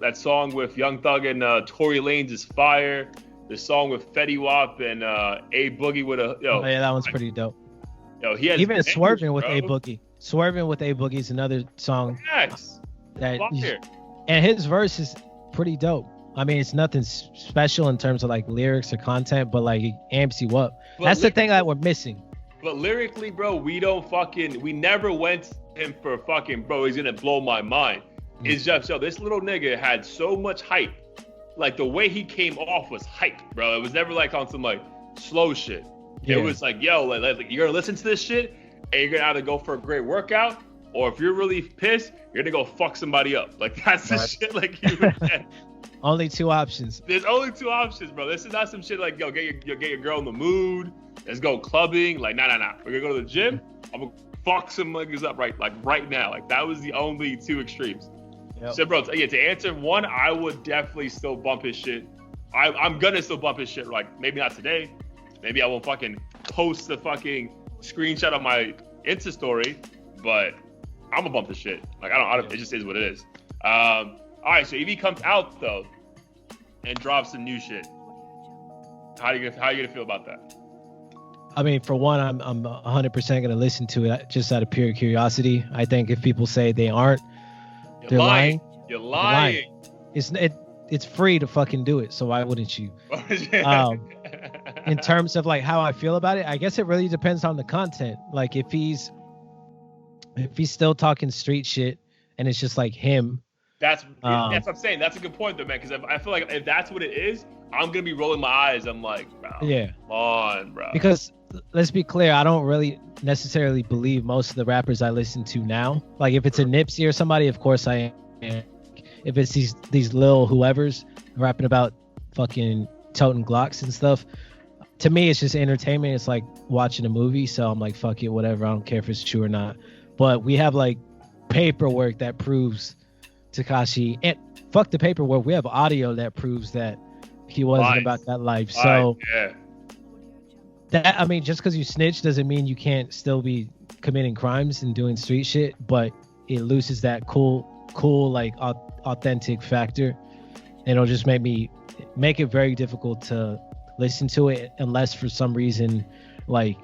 with Young Thug and Tory Lanez is fire. The song with Fetty Wap and A Boogie with a yo. Oh, yeah, that one's pretty dope. Yo, he has even Swerving with A Boogie. Swerving with A Boogie is another song. Yes. And his verse is pretty dope. I mean, it's nothing special in terms of like lyrics or content, but like it amps you up. That's the thing that we're missing. But lyrically, bro, we never went to him for fucking, bro, he's gonna blow my mind. It's just, yo, this little nigga had so much hype. Like the way he came off was hype, bro. It was never like on some like slow shit. Yeah. It was like, yo, like you're gonna listen to this shit and you're gonna either go for a great workout, or if you're really pissed, you're gonna go fuck somebody up. Like that's the shit like you would get. Only 2 options. There's only 2 options, bro. This is not some shit like, yo, get your girl in the mood. Let's go clubbing. Like, nah. We're gonna go to the gym. I'm gonna fuck some niggas up right now. Like that was the only 2 extremes. Yep. So, bro, yeah, to answer 1, I would definitely still bump his shit. I'm gonna still bump his shit. Like maybe not today. Maybe I won't fucking post the fucking screenshot of my Insta story, but I'm gonna bump this shit. Like I don't. It just is what it is. All right. So if he comes out though and drops some new shit, how you gonna feel about that? I mean, for one, I'm 100% gonna listen to it just out of pure curiosity. I think if people say they aren't, they're lying. You're lying. It's free to fucking do it, so why wouldn't you? In terms of like how I feel about it, I guess it really depends on the content. Like if he's still talking street shit and it's just like him. That's what I'm saying. That's a good point though, man. Because I feel like if that's what it is, I'm gonna be rolling my eyes. I'm like, bro, yeah, come on, bro. Because let's be clear, I don't really necessarily believe most of the rappers I listen to now. Like if it's a Nipsey or somebody, of course I am. If it's these little whoever's rapping about fucking toting Glocks and stuff, to me it's just entertainment. It's like watching a movie, so I'm like, fuck it, whatever. I don't care if it's true or not. But we have like paperwork that proves Tekashi, and fuck the paperwork, we have audio that proves that he wasn't about that life. So yeah. That, I mean, just because you snitch doesn't mean you can't still be committing crimes and doing street shit, but it loses that cool like authentic factor, and it'll just make it very difficult to listen to it unless for some reason like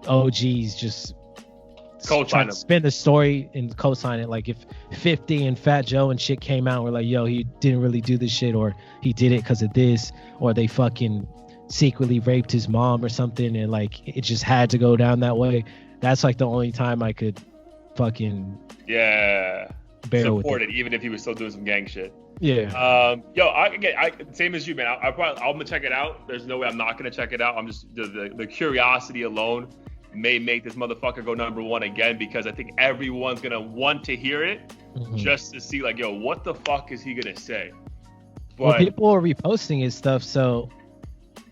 OGs just try to spin the story and co-sign it. Like if 50 and Fat Joe and shit came out, we're like, yo, he didn't really do this shit, or he did it because of this, or they fucking secretly raped his mom or something, and like it just had to go down that way. That's like the only time I could fucking support it, even if he was still doing some gang shit. Yeah. Yo, I same as you, man. I'm gonna check it out. There's no way I'm not gonna check it out. I'm just the curiosity alone may make this motherfucker go number 1 again, because I think everyone's gonna want to hear it just to see like, yo, what the fuck is he gonna say? But well, people are reposting his stuff, so,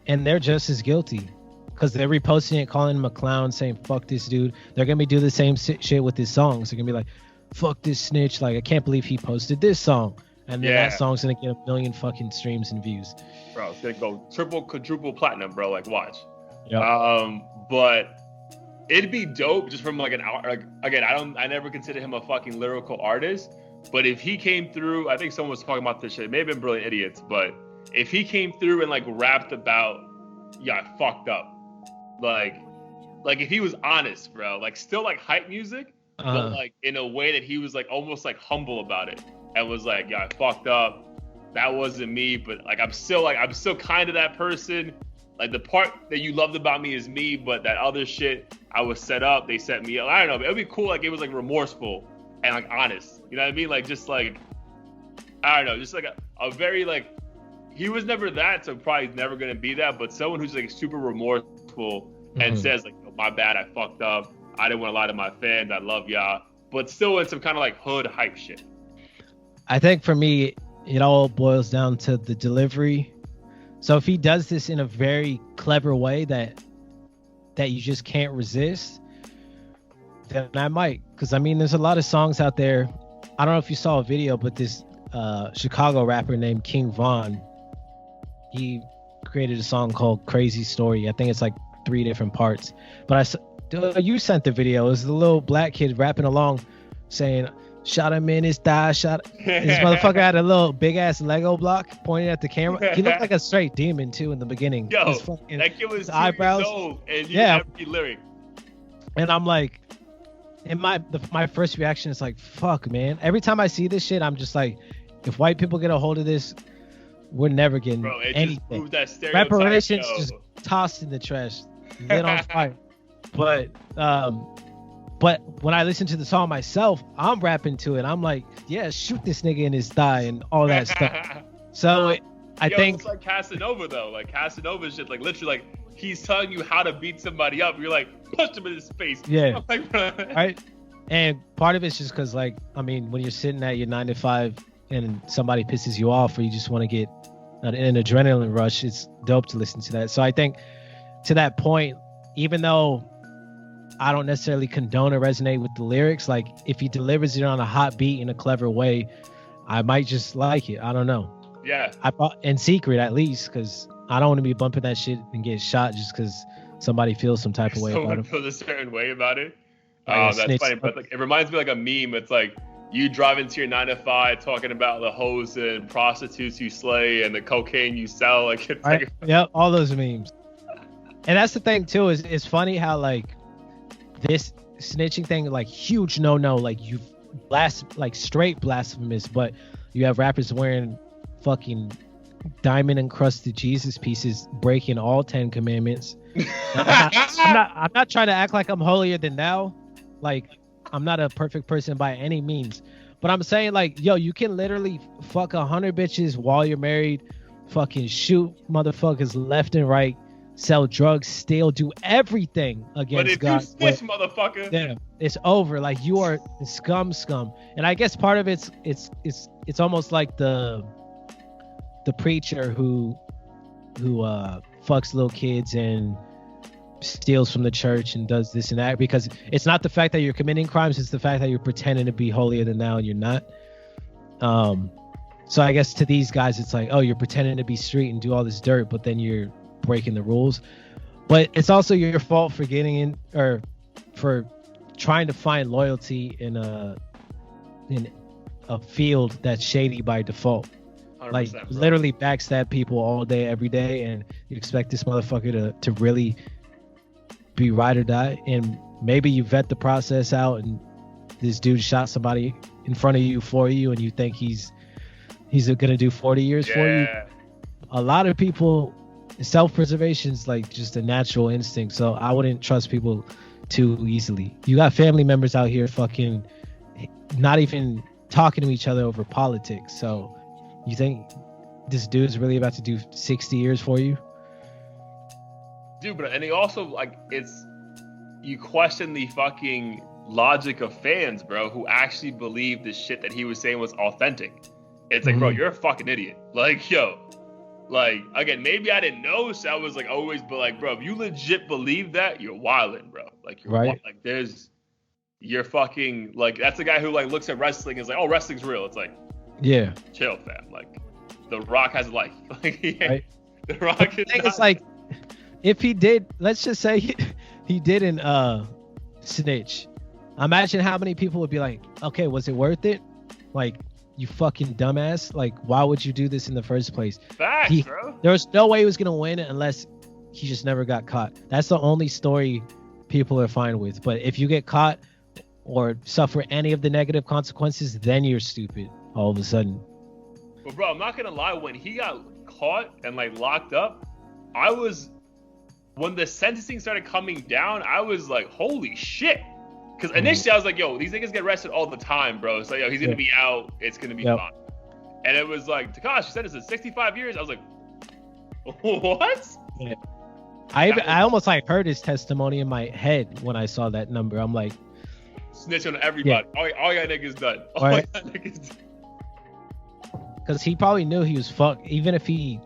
and they're just as guilty because they're reposting it, calling him a clown, saying fuck this dude. They're gonna be doing the same shit with his songs. They're gonna be like, fuck this snitch, like I can't believe he posted this song, and then that song's gonna get 1 million fucking streams and views. Bro, it's gonna go triple, quadruple platinum, bro. Like watch. Yep. But it'd be dope just from like an hour. Like again, I never consider him a fucking lyrical artist. But if he came through, I think someone was talking about this shit. It may have been Brilliant Idiots, but if he came through and like rapped about, yeah, I fucked up, like if he was honest, bro, like still like hype music, but like in a way that he was like almost like humble about it and was like, yeah, I fucked up. That wasn't me, but like I'm still kind of that person. Like the part that you loved about me is me, but that other shit I was set up, they set me up. I don't know. It would be cool like it was like remorseful and like honest. You know what I mean? Like just like I don't know, just like a very like he was never that, so probably never gonna be that. But someone who's like super remorseful and says like, oh, my bad, I fucked up. I didn't want to lie to my fans. I love y'all, but still in some kind of like hood hype shit. I think for me, it all boils down to the delivery. So if he does this in a very clever way that you just can't resist, then I might. Because I mean, there's a lot of songs out there. I don't know if you saw a video, but this Chicago rapper named King Von, he created a song called Crazy Story. I think it's like 3 different parts. But you sent the video. It was the little black kid rapping along saying, shot him in his thigh, this motherfucker had a little big ass Lego block pointing at the camera. He looked like a straight demon too in the beginning. Yo, that kid was eyebrows old, and every lyric. And I'm like, and my first reaction is like, fuck, man. Every time I see this shit, I'm just like, if white people get a hold of this, we're never getting anything. Just that reparations just tossed in the trash, lit on fire. But when I listen to the song myself, I'm rapping to it. I'm like, yeah, shoot this nigga in his thigh and all that stuff. So I think it's like Casanova though. Like Casanova shit, like literally, like he's telling you how to beat somebody up. You're like, punch him in his face. Yeah. Right. And part of it's just because, like, I mean, when you're sitting at your 9 to 5 and somebody pisses you off, or you just want to get an adrenaline rush, it's dope to listen to that. So I think to that point, even though I don't necessarily condone or resonate with the lyrics, like if he delivers it on a hot beat in a clever way, I might just like it. I don't know. Yeah. In secret, at least, because I don't want to be bumping that shit and get shot just because somebody feels some type of way about it. Feels a certain way about it. Oh, that's funny. But like, it reminds me like a meme. It's like you drive into your 9 to 5 talking about the hoes and prostitutes you slay and the cocaine you sell. Like, it's like yeah, all those memes. And that's the thing too. Is it's funny how like this snitching thing, like huge no, like you like straight blasphemous, but you have rappers wearing fucking diamond encrusted Jesus pieces, breaking all 10 commandments. I'm not trying to act like I'm holier than thou. Like, I'm not a perfect person by any means, but I'm saying like, yo, you can literally fuck 100 bitches while you're married, fucking shoot motherfuckers left and right, sell drugs, steal, do everything against God. But if you snitch, motherfucker, yeah, it's over. Like, you are scum. And I guess part of it's almost like the preacher who fucks little kids and steals from the church and does this and that, because it's not the fact that you're committing crimes, it's the fact that you're pretending to be holier than thou and you're not. So I guess to these guys it's like, oh, you're pretending to be street and do all this dirt, but then you're breaking the rules. But it's also your fault for getting in, or for trying to find loyalty in a field that's shady by default. Like, bro, literally backstab people all day, every day, and you expect this motherfucker to really be ride or die. And maybe you vet the process out and this dude shot somebody in front of you for you, and you think he's gonna do 40 years for you. A lot of people, self-preservation is like just a natural instinct, so I wouldn't trust people too easily. You got family members out here fucking not even talking to each other over politics, so you think this dude's really about to do 60 years for you? Dude, but and he also, like, you question the fucking logic of fans, bro, who actually believe the shit that he was saying was authentic. It's like, bro, you're a fucking idiot. Like, yo, like, again, maybe I didn't know, so I was like always, but like, bro, if you legit believe that, you're wildin', bro. Like, you're right. Like, you're fucking, like, that's the guy who like looks at wrestling and is like, oh, wrestling's real. It's like, yeah, chill, fam. Like, The Rock has life. Like, right. The Rock is. It's like, if he did, let's just say he didn't snitch. Imagine how many people would be like, okay, was it worth it? Like, you fucking dumbass. Like, why would you do this in the first place? Facts, bro. There was no way he was gonna win unless he just never got caught. That's the only story people are fine with. But if you get caught or suffer any of the negative consequences, then you're stupid all of a sudden. But bro, I'm not gonna lie, when he got caught and like locked up, when the sentencing started coming down, I was like, holy shit. Because initially I was like, yo, these niggas get arrested all the time, bro. So yo, he's gonna be out, it's gonna be fine. And it was like, Tekashi sentenced to 65 years. I was like, what? Yeah. I almost like heard his testimony in my head when I saw that number. I'm like, snitch on everybody. All y'all niggas done. All right. y'all niggas done. Because he probably knew he was fucked. Even if he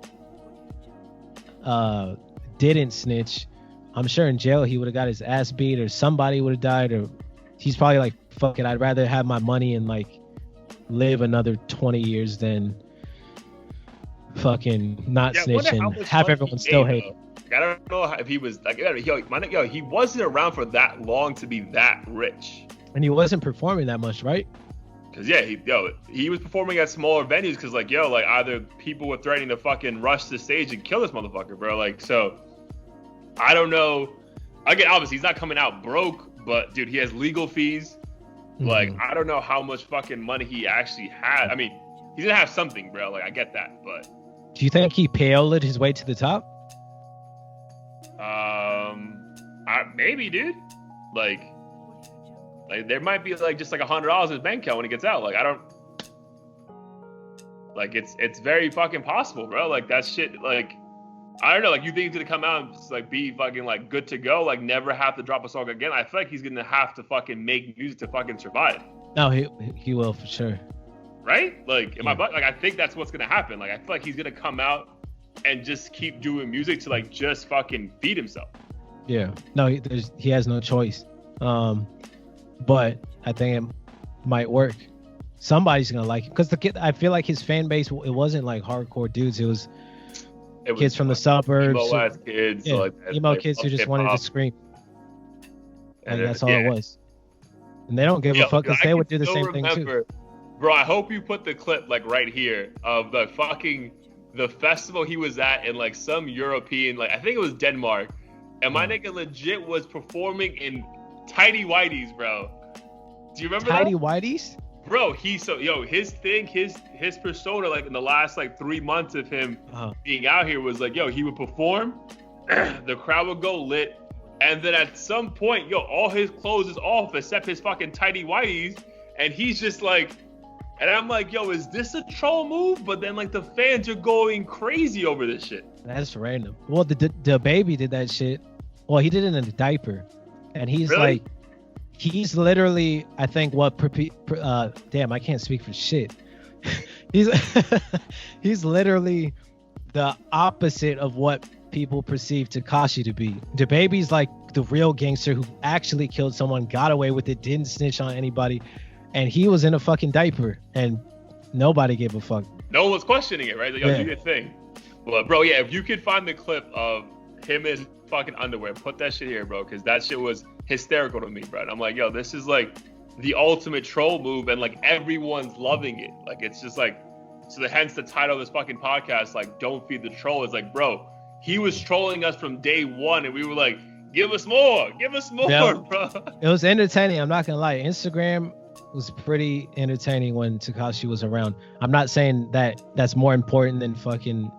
didn't snitch, I'm sure in jail he would have got his ass beat, or somebody would have died, or he's probably like, fuck it, I'd rather have my money and like live another 20 years than fucking not snitch and have everyone still hate him. I don't know if he was like, he wasn't around for that long to be that rich. And he wasn't performing that much, right? Cause he was performing at smaller venues because either people were threatening to fucking rush the stage and kill this motherfucker, bro. Like, so I don't know. Again, obviously he's not coming out broke, but dude, he has legal fees. Like, I don't know how much fucking money he actually had. I mean, he's gonna have something, bro. Like, I get that, but do you think he payoed his way to the top? Maybe, dude. Like there might be like just like $100 in his bank account when he gets out. Like, I don't. Like, it's very fucking possible, bro. Like, that shit. Like, I don't know. Like, you think he's gonna come out and just, like, be fucking like good to go? Like, never have to drop a song again? I feel like he's gonna have to fucking make music to fucking survive. No, he will for sure. Right? Like, I think that's what's gonna happen. Like, I feel like he's gonna come out and just keep doing music to like just fucking feed himself. Yeah. No, he has no choice. But I think it might work. Somebody's gonna like him because I feel like his fan base, it wasn't like hardcore dudes. It was kids from the suburbs, emo kids, emo kids who just wanted to scream. Like, that's all it was. And they don't give a fuck because they would do the same thing too. Bro, I hope you put the clip like right here of the festival he was at in like some European, like I think it was Denmark, and my nigga legit was performing in tidy whities, bro. Do you remember tidy that? Whities? Bro, his persona, like in the last like 3 months of him being out here, was like, he would perform, the crowd would go lit, and then at some point, all his clothes is off except his fucking tidy whities, and he's just like, and I'm like, is this a troll move? But then like the fans are going crazy over this shit. That's random. Well, the baby did that shit. Well, he did it in a diaper, and he's really? Like, he's literally, I think, damn, I can't speak for shit. He's literally the opposite of what people perceive Tekashi to be. The baby's like the real gangster who actually killed someone, got away with it, didn't snitch on anybody, and he was in a fucking diaper, and nobody gave a fuck. No one was questioning it, right? Like, do your thing. But bro, if you could find the clip of him in fucking underwear, put that shit here, bro, because that shit was hysterical to me, bro. And I'm like, this is like the ultimate troll move, and like everyone's loving it. Like, it's just like, so hence the title of this fucking podcast, like, Don't Feed the Troll. Is like, bro, he was trolling us from day one, and we were like, give us more, bro. It was entertaining. I'm not gonna lie. Instagram was pretty entertaining when Tekashi was around. I'm not saying that that's more important than fucking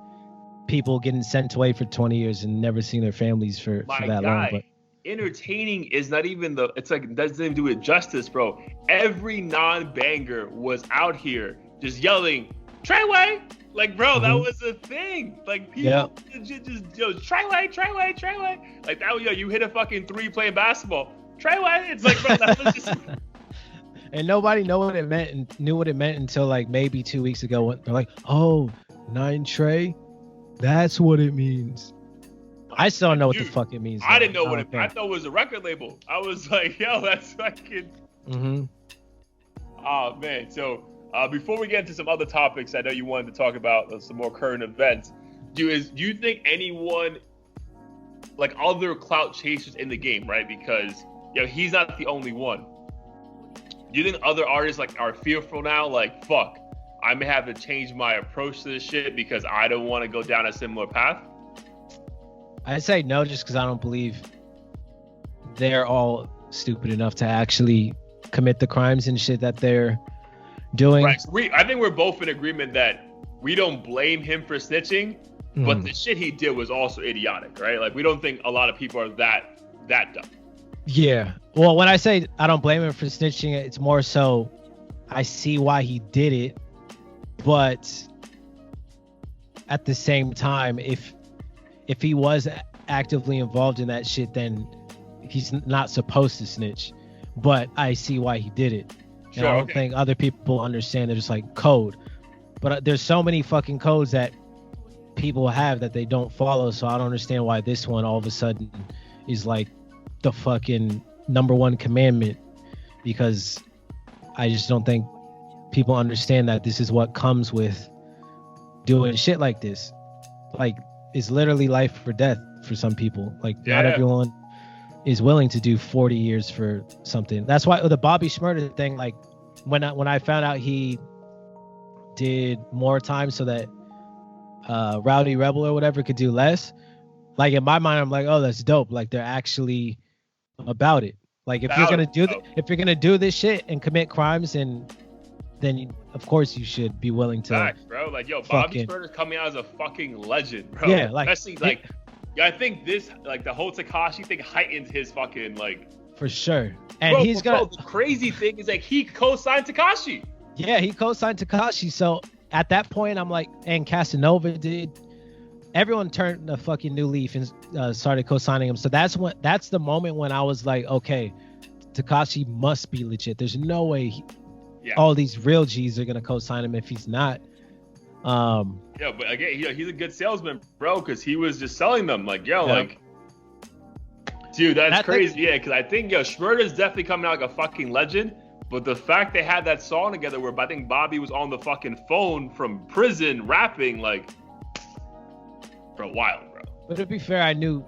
people getting sent away for 20 years and never seeing their families for that long. But entertaining is not even it's like, doesn't even do it justice, bro. Every non-banger was out here just yelling, Treyway! Like, bro, that was a thing. Like, people just Treyway. Like, that, you hit a fucking 3 playing basketball. Treyway! It's like, bro, that was just... And nobody knew what it meant until like maybe 2 weeks ago when they're like, oh, Nine Trey, that's what it means. I still don't know what the fuck it means. I didn't know what it meant. I thought it was a record label. I was like, that's fucking... Oh, man. So, before we get into some other topics, I know you wanted to talk about some more current events. Do you think anyone like other clout chasers in the game, right? Because he's not the only one. Do you think other artists like are fearful now? Like, fuck, I may have to change my approach to this shit because I don't want to go down a similar path? I'd say no, just because I don't believe they're all stupid enough to actually commit the crimes and shit that they're doing. Right. So I think we're both in agreement that we don't blame him for snitching, but the shit he did was also idiotic, right? Like, we don't think a lot of people are that dumb. Yeah. Well, when I say I don't blame him for snitching, it's more so I see why he did it, but at the same time, if he was actively involved in that shit, then he's not supposed to snitch. But I see why he did it. And I don't think other people understand. They're just like code. But there's so many fucking codes that people have that they don't follow. So I don't understand why this one all of a sudden is like the fucking number one commandment, because I just don't think people understand that this is what comes with doing shit like this. Like, it's literally life or death for some people. Like, not everyone is willing to do 40 years for something. That's why the Bobby Shmurda thing, like when I found out he did more time so that Rowdy Rebel or whatever could do less, like in my mind I'm like, oh, that's dope. Like, they're actually about it. Like, if you're gonna do this shit and commit crimes, and then of course you should be willing to. Facts, bro. Like, Bobby Shmurda's coming out as a fucking legend, bro. Yeah, like, especially like. I think this, like, the whole Tekashi thing heightens his fucking, like... For sure. And he's gonna... the crazy thing is, like, he co-signed Tekashi. Yeah, he co-signed Tekashi. So, at that point, I'm like... And Casanova did. Everyone turned a fucking new leaf and started co-signing him. So, that's the moment when I was like, okay, Tekashi must be legit. There's no way all these real G's are gonna co-sign him if he's not. Yeah, but again, he's a good salesman, bro, because he was just selling them. Like, like, dude, that's crazy. Because I think, Shmurda's definitely coming out like a fucking legend. But the fact they had that song together where I think Bobby was on the fucking phone from prison rapping, like, for a while, bro. But to be fair, I mean,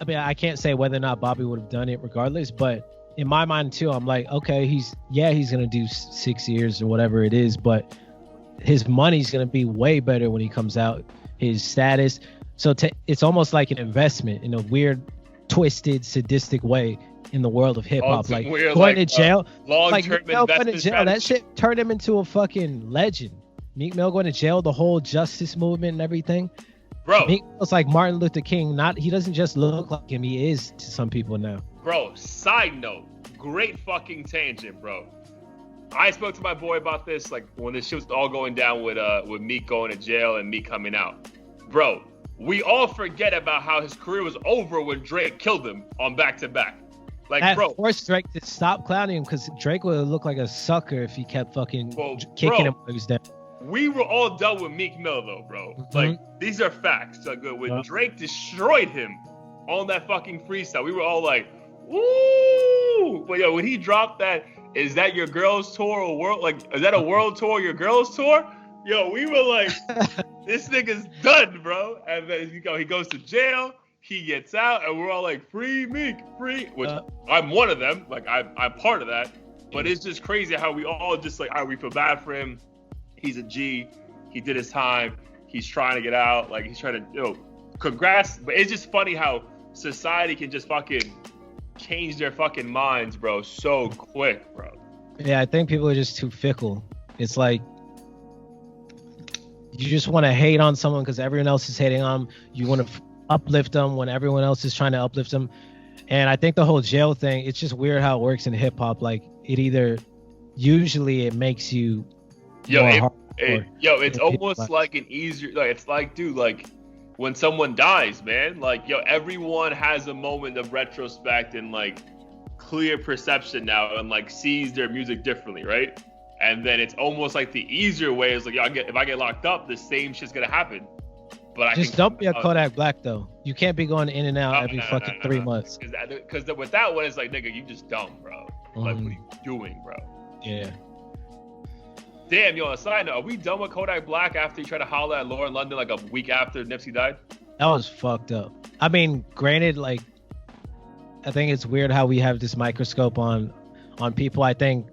I can't say whether or not Bobby would have done it regardless, but in my mind too, I'm like, okay, he's gonna do 6 years or whatever it is, but his money's going to be way better when he comes out, his status. So it's almost like an investment in a weird, twisted, sadistic way in the world of hip hop. Like, going to jail, that shit turned him into a fucking legend. Meek Mill going to jail, the whole justice movement and everything. Bro, Meek Mill's like Martin Luther King. He doesn't just look like him, he is to some people now. Bro, side note, great fucking tangent, bro. I spoke to my boy about this, like, when this shit was all going down with Meek going to jail and Meek coming out. Bro, we all forget about how his career was over when Drake killed him on back-to-back. Like, bro. Forced Drake to stop clowning him, because Drake would have looked like a sucker if he kept fucking kicking him when he was down. We were all done with Meek Mill, though, bro. Mm-hmm. Like, these are facts. Like, when Drake destroyed him on that fucking freestyle, we were all like, woo! But, when he dropped that, is that your girls tour or world? Like, is that a world tour, your girls tour? We were like, this nigga's done, bro. And then he goes to jail, he gets out, and we're all like, free Meek, free. Which I'm one of them. Like, I'm part of that. But it's just crazy how we all just like, all right, we feel bad for him. He's a G. He did his time. He's trying to get out. Like, he's trying to, congrats. But it's just funny how society can just fucking change their fucking minds, bro, so quick, bro. Yeah, I think people are just too fickle. It's like, you just want to hate on someone because everyone else is hating on them. You want to uplift them when everyone else is trying to uplift them. And I think the whole jail thing, it's just weird how it works in hip hop. Like, usually it makes you it's almost like an easier, like, it's like, dude, like, when someone dies, man, like, everyone has a moment of retrospect and, like, clear perception now and, like, sees their music differently, right? And then it's almost like the easier way is like, if I get locked up, the same shit's gonna happen. But don't be a Kodak Black, though. You can't be going in and out every 3 months. Because with that one, it's like, nigga, you just dumb, bro. Like, what are you doing, bro? Yeah. Damn, on a side note, are we done with Kodak Black after he tried to holler at Lauren London like a week after Nipsey died? That was fucked up. I mean, granted, like, I think it's weird how we have this microscope on people. I think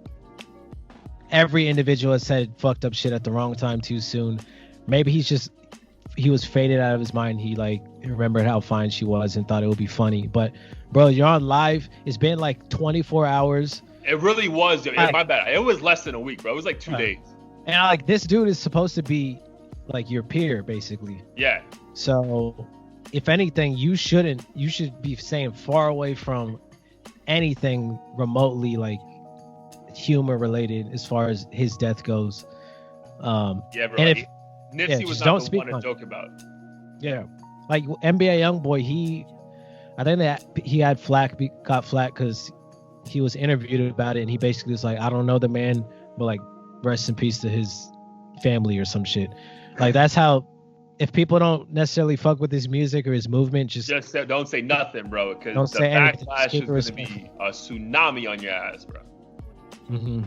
every individual has said fucked up shit at the wrong time too soon. Maybe he was faded out of his mind. He like remembered how fine she was and thought it would be funny. But bro, you're on live. It's been like 24 hours. It really was. My bad. It was less than a week, bro. It was like 2 days. And like, this dude is supposed to be like your peer, basically. Yeah. So if anything, you should be staying far away from anything remotely like humor related as far as his death goes. Yeah, bro. And if Nipsey was not the one to joke about. Yeah, like NBA YoungBoy, I think that he had got flack because he was interviewed about it, and he basically was like, I don't know the man, but like, rest in peace to his family or some shit. Like, that's how. If people don't necessarily fuck with his music or his movement, just don't say nothing, bro, because the backlash is going to be a tsunami on your ass, bro. Mm-hmm.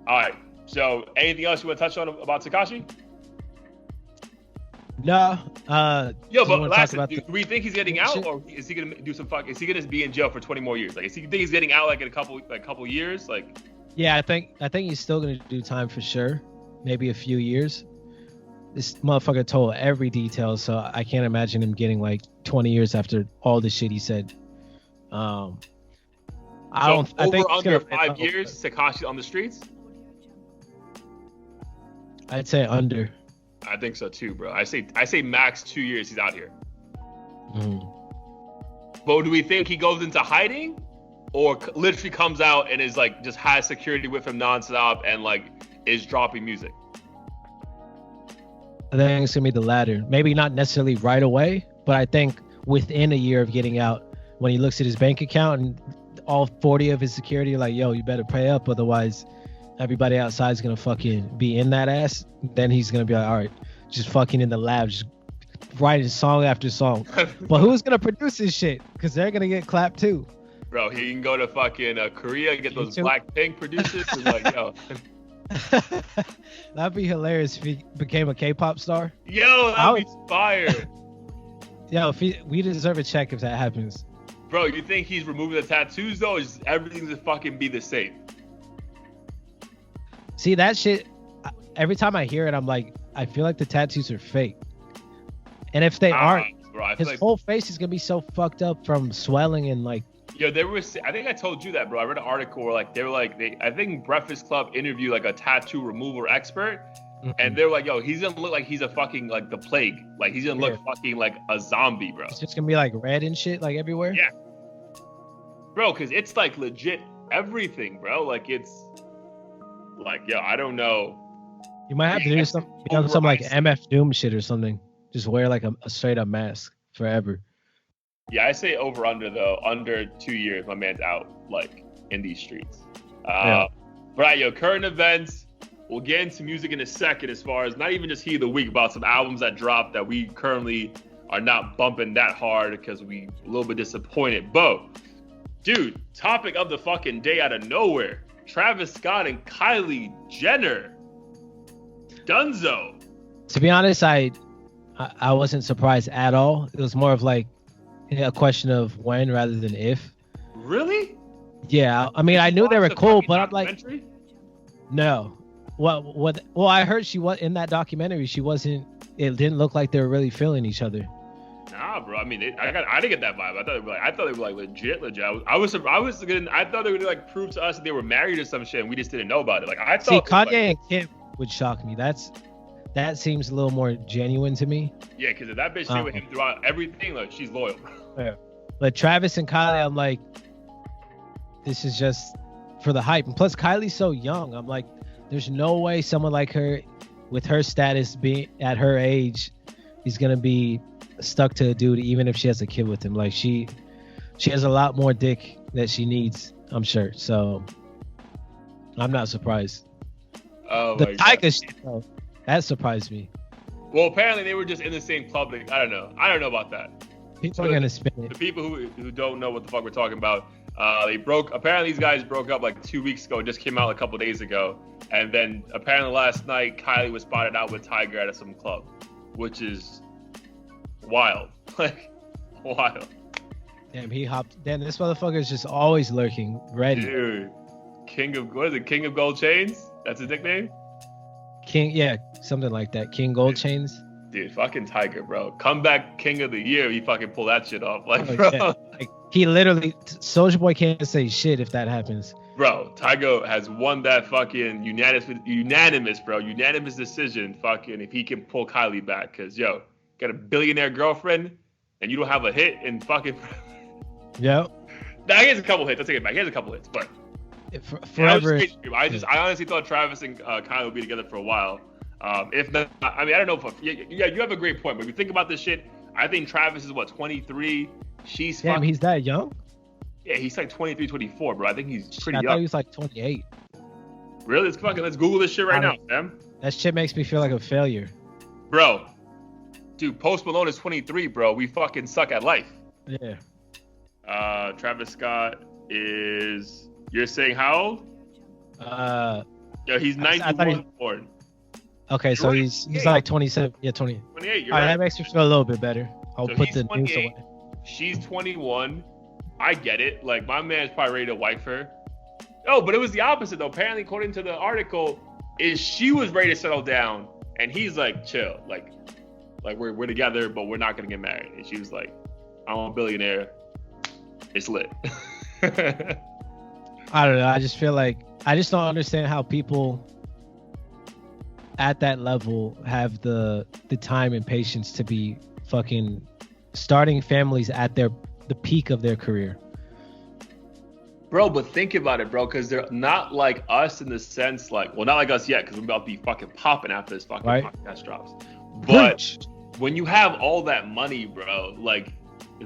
All right. So, anything else you want to touch on about Tekashi? No. Yo, but lastly, do we think he's getting out, or is he gonna do some fuck? Is he gonna be in jail for 20 more years? Like, is he think he's getting out like in a couple years? Like, yeah, I think he's still gonna do time for sure. Maybe a few years. This motherfucker told every detail, so I can't imagine him getting like 20 years after all the shit he said. I think under 5 years, Tekashi on the streets. I'd say under. I think so too, bro. I say max 2 years he's out here. But do we think he goes into hiding, or literally comes out and is like just has security with him nonstop and like is dropping music? I think it's gonna be the latter. Maybe not necessarily right away, but I think within a year of getting out, when he looks at his bank account and all 40 of his security are like, yo, you better pay up, otherwise everybody outside is gonna fucking be in that ass. Then he's gonna be like, all right, just fucking in the lab, just writing song after song. But who's gonna produce this shit? Because they're gonna get clapped too. Bro, he can go to fucking Korea, get those Blackpink producers, and like, yo. That'd be hilarious if he became a K-pop star. Yo, that'd be fire. Yo, we deserve a check if that happens. Bro, you think he's removing the tattoos though? Or is everything to fucking be the same? See, that shit, every time I hear it, I'm like, I feel like the tattoos are fake. And if they aren't, bro, his whole face is gonna be so fucked up from swelling and like. Yo, I think I told you that, bro. I read an article where I think Breakfast Club interviewed like a tattoo removal expert, and they were like, yo, he's gonna look like he's a fucking like the plague. Like he's gonna look fucking like a zombie, bro. It's just gonna be like red and shit like everywhere. Yeah. Bro, cause it's like legit everything, bro. Like it's like, yo, I don't know. You might have to do some like MF Doom shit or something. Just wear like a straight up mask forever. Yeah, I say over under 2 years, my man's out like in these streets. But yo, current events. We'll get into music in a second, as far as not even just Heat of the Week, about some albums that dropped that we currently are not bumping that hard because we a little bit disappointed. But dude, topic of the fucking day out of nowhere: Travis Scott and Kylie Jenner. Dunzo. To be honest, I wasn't surprised at all. It was more of like a question of when rather than if. Really? Yeah, I mean, I knew they were cool, but I'm like, no. Well, I heard she was in that documentary. She wasn't. It didn't look like they were really feeling each other. Nah, bro. I mean, I didn't get that vibe. I thought they were like legit. I thought they would like prove to us that they were married or some shit, and we just didn't know about it. Like I thought. See, Kanye and Kim would shock me. That seems a little more genuine to me. Yeah, because if that bitch stayed with him throughout everything, like she's loyal. Yeah. But Travis and Kylie, I'm like, this is just for the hype. And plus, Kylie's so young. I'm like, there's no way someone like her, with her status being at her age, is gonna be stuck to a dude, even if she has a kid with him. Like she has a lot more dick that she needs, I'm sure. So I'm not surprised. Oh, the Tiger shit though, that surprised me. Well, apparently they were just in the same club. I don't know about that. People are gonna spin it. The people who don't know what the fuck we're talking about, apparently these guys broke up like 2 weeks ago. It just came out a couple days ago. And then apparently last night, Kylie was spotted out with Tiger at some club, which is wild. Like, wild. Damn, he hopped. Damn, this motherfucker is just always lurking, ready. Dude, what is it? King of Gold Chains? That's his nickname? King, yeah, something like that. King Gold Chains. Dude, fucking Tiger, bro. Comeback King of the Year. He fucking pulled that shit off. Like, Oh, bro. yeah. Like, he literally, Soulja Boy can't say shit if that happens. Bro, Tiger has won that fucking unanimous decision. Fucking, if he can pull Kylie back, cause yo, got a billionaire girlfriend, and you don't have a hit in fucking. Yep. Nah, he has a couple hits. I'll take it back. He has a couple hits, but forever. I honestly thought Travis and Kylie would be together for a while. If not, I mean, I don't know if you have a great point, but if you think about this shit, I think Travis is 23. She's Damn, he's that young? Yeah, he's like 23, 24, bro. I think he's pretty young. I thought he was like 28. Really? Let's Google this shit right now, fam. That shit makes me feel like a failure. Bro, dude, Post Malone is 23, bro. We fucking suck at life. Yeah. Travis Scott is, you're saying how old? Yeah, he's 91 born. Okay, so he's like 27. Yeah, 20. 28, you're right. right. That makes me feel a little bit better. I'll So put he's the news 28. away. She's 21. I get it. Like, my man's probably ready to wife her. Oh, but it was the opposite, though. Apparently, according to the article, she was ready to settle down, and he's like, chill. Like we're together, but we're not going to get married. And she was like, I'm a billionaire. It's lit. I don't know. I just feel like I just don't understand how people at that level have the time and patience to be fucking starting families at the peak of their career. Bro, but think about it, bro, because they're not like us in the sense, like, well, not like us yet, because we're about to be fucking popping after this fucking podcast drops. But when you have all that money, bro, like,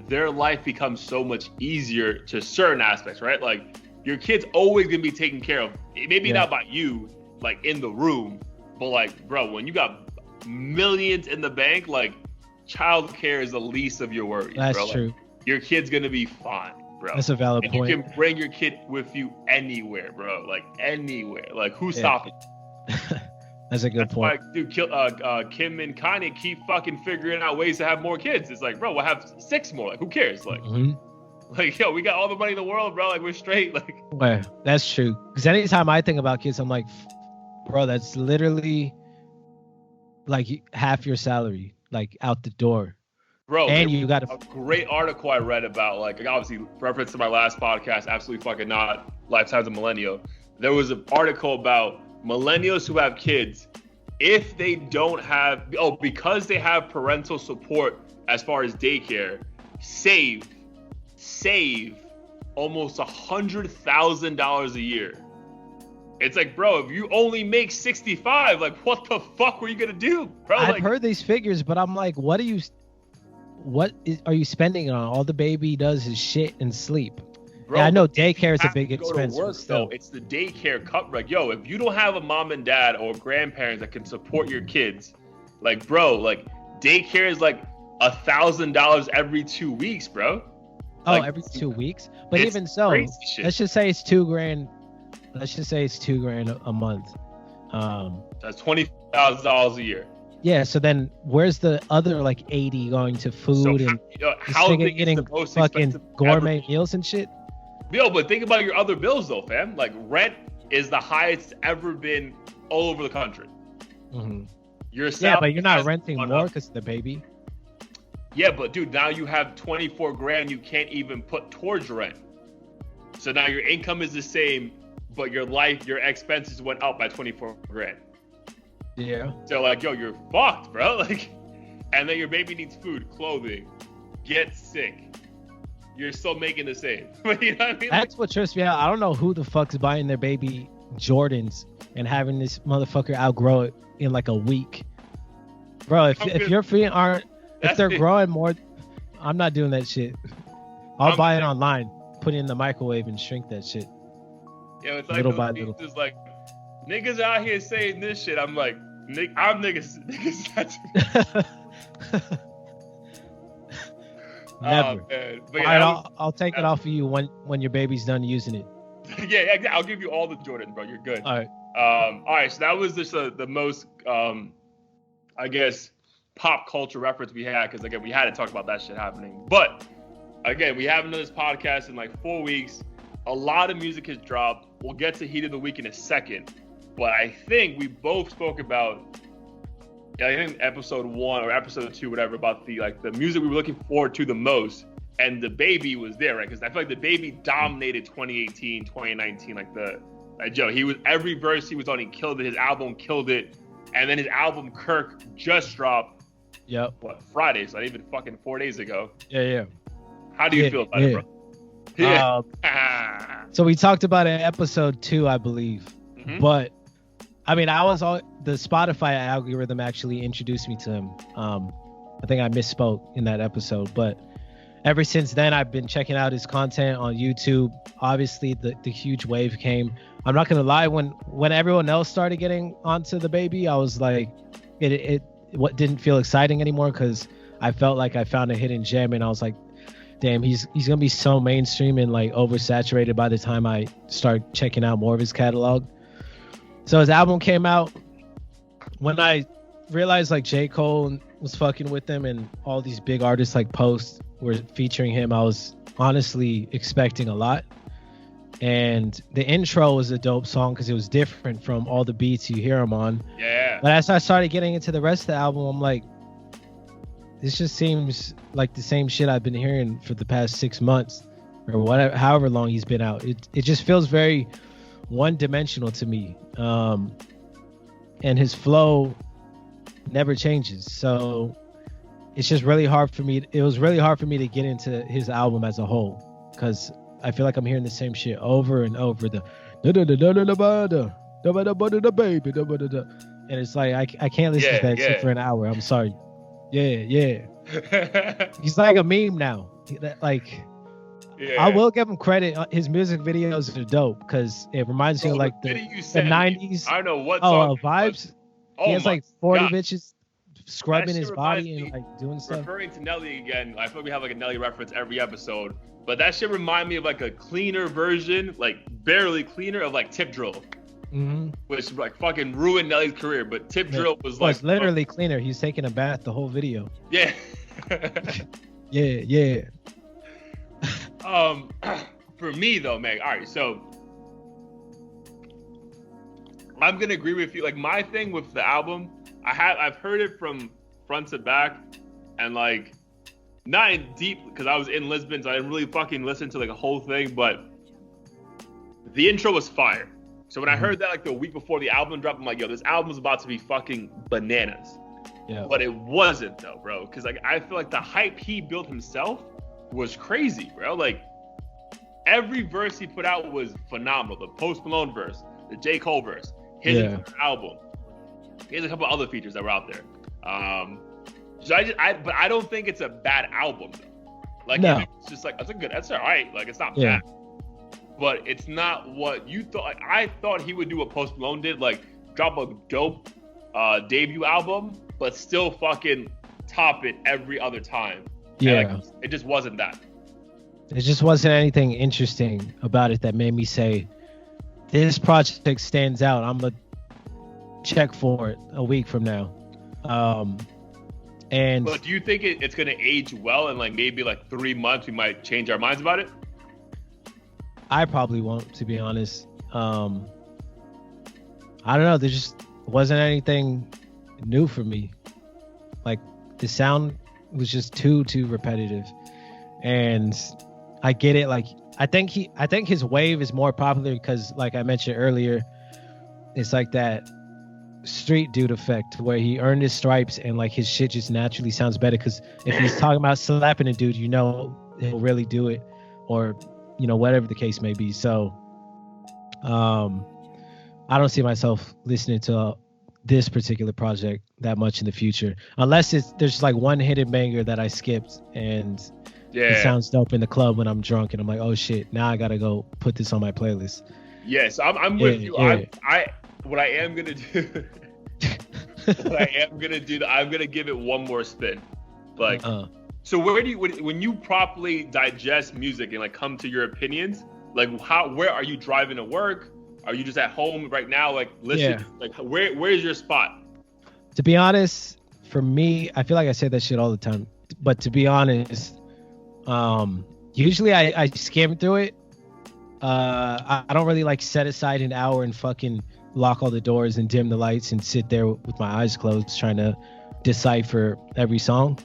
their life becomes so much easier to certain aspects, right? Like, your kid's always gonna be taken care of. Maybe not by you, like, in the room, but like, bro, when you got millions in the bank, like, childcare is the least of your worries. That's bro. true. Like, your kid's gonna be fine, bro. That's a valid point. You can bring your kid with you anywhere, bro. Like, anywhere. Like, who's stopping? That's a good point. Why, dude, Kim and Kanye keep fucking figuring out ways to have more kids. It's like, bro, we'll have 6 more. Like, who cares? Like, like, yo, we got all the money in the world, bro. Like, we're straight. Like, well, that's true. Because anytime I think about kids, I'm like, bro, that's literally like half your salary, like out the door. Bro, and you got a great article I read about, like, obviously reference to my last podcast, absolutely fucking not, Lifetimes of Millennial. There was an article about millennials who have kids, if they don't have, because they have parental support as far as daycare, save almost $100,000 a year. It's like, bro, if you only make 65, like, what the fuck were you gonna do, bro? I've heard these figures, but I'm like, what are you spending it on? All the baby does is shit and sleep. Bro, yeah, I know daycare is a big expense. Though it's the daycare cup. Like, yo, if you don't have a mom and dad or grandparents that can support your kids, like, bro, like, daycare is like $1,000 every 2 weeks, bro. Like, every 2 weeks. But even so, let's just say it's $2,000. Let's just say it's $2,000 a month. That's $20,000 a year. Yeah, so then where's the other like 80 going to food and how getting the most fucking gourmet meals and shit? Yo, but think about your other bills though, fam. Like, rent is the highest it's ever been all over the country. Yeah, but you're not renting more because of the baby. Yeah, but dude, now you have 24 grand you can't even put towards rent. So now your income is the same, but your expenses went up by 24 grand. Yeah. So like, yo, you're fucked, bro. Like, and then your baby needs food, clothing, gets sick. You're still making the same. You know what I mean? That's what trips me out. I don't know who the fuck's buying their baby Jordans and having this motherfucker outgrow it in like a week. Bro, if your feet aren't, if they're growing more, I'm not doing that shit. I'll buy it online, put it in the microwave and shrink that shit. Yeah, it's like little by little. It's like, niggas out here saying this shit. I'm like, I'm niggas. Never. But yeah, I'll take it off of you when your baby's done using it. Yeah, I'll give you all the Jordans, bro. You're good. All right. All right. So that was just the most, I guess, pop culture reference we had, because again, we had to talk about that shit happening. But again, we have another podcast in like 4 weeks. A lot of music has dropped. We'll get to Heat of the Week in a second. But I think we both spoke about, I think episode 1 or episode 2, whatever, about the music we were looking forward to the most. And the Baby was there, right? Because I feel like the Baby dominated 2018, 2019. Like Joe, he was, every verse he was on, he killed it. His album killed it. And then his album Kirk just dropped. Yep. What, Friday? So not even fucking 4 days ago. Yeah. How do you feel about it, bro? Yeah. So we talked about it in episode 2, I believe. Mm-hmm. But I mean, the Spotify algorithm actually introduced me to him. I think I misspoke in that episode, but ever since then, I've been checking out his content on YouTube. Obviously, the huge wave came. I'm not gonna lie, when everyone else started getting onto the Baby, I was like, it didn't feel exciting anymore, because I felt like I found a hidden gem, and I was like, damn, he's gonna be so mainstream and like oversaturated by the time I start checking out more of his catalog. So his album came out. When I realized like J. Cole was fucking with him and all these big artists like Post were featuring him, I was honestly expecting a lot. And the intro was a dope song because it was different from all the beats you hear him on. Yeah. But as I started getting into the rest of the album, I'm like, this just seems like the same shit I've been hearing for the past 6 months or whatever, however long he's been out. It just feels very one-dimensional to me. And his flow never changes. So it's just really hard for me. It was really hard for me to get into his album as a whole, because I feel like I'm hearing the same shit over and over. And it's like I can't listen to that shit for an hour. I'm sorry. Yeah. He's like a meme now. I will give him credit. His music videos are dope because it reminds me of like the 90s. I don't know what song vibes. He has like 40 bitches scrubbing his body and like doing stuff. Referring to Nelly again, I feel like we have like a Nelly reference every episode. But that shit remind me of like a cleaner version, like barely cleaner, of like Tip Drill. Mm-hmm. Which like fucking ruined Nelly's career. But Tip Drill was like... It's literally cleaner. He's taking a bath the whole video. Yeah. Yeah. For me though, Meg, all right, so I'm gonna agree with you. Like, my thing with the album, I've heard it from front to back, and like not in deep, because I was in Lisbon, so I didn't really fucking listen to like a whole thing, but the intro was fire. So when I heard that like the week before the album dropped, I'm like, yo, this album's about to be fucking bananas. Yeah. But it wasn't though, bro, because like I feel like the hype he built himself was crazy, bro. Like, every verse he put out was phenomenal. The Post Malone verse, the J. Cole verse, his album. He has a couple other features that were out there. But I don't think it's a bad album though. Like, no. It's just like, that's all right. Like, it's not bad. But it's not what you thought. Like, I thought he would do what Post Malone did, like drop a dope debut album, but still fucking top it every other time. Yeah. And, like, it just wasn't that. There just wasn't anything interesting about it that made me say, this project stands out. I'm going to check for it a week from now. But do you think it's going to age well, and like maybe like 3 months we might change our minds about it? I probably won't, to be honest. I don't know. There just wasn't anything new for me. Like, the sound was just too repetitive. And I get it. Like, I think his wave is more popular because, like I mentioned earlier, it's like that street dude effect where he earned his stripes and like his shit just naturally sounds better. Because if he's talking about slapping a dude, you know he'll really do it, or you know, whatever the case may be. So I don't see myself listening to this particular project that much in the future, unless there's like one hidden banger that I skipped and it sounds dope in the club when I'm drunk and I'm like, oh shit, now I gotta go put this on my playlist. Yes, I'm with you. What I am gonna do I'm gonna give it one more spin. Like, so when you properly digest music and like come to your opinions, like where are you driving to work? Are you just at home right now, like listening? Like where's your spot? To be honest, for me, I feel like I say that shit all the time, but to be honest, usually I skim through it. I don't really like set aside an hour and fucking lock all the doors and dim the lights and sit there with my eyes closed trying to decipher every song.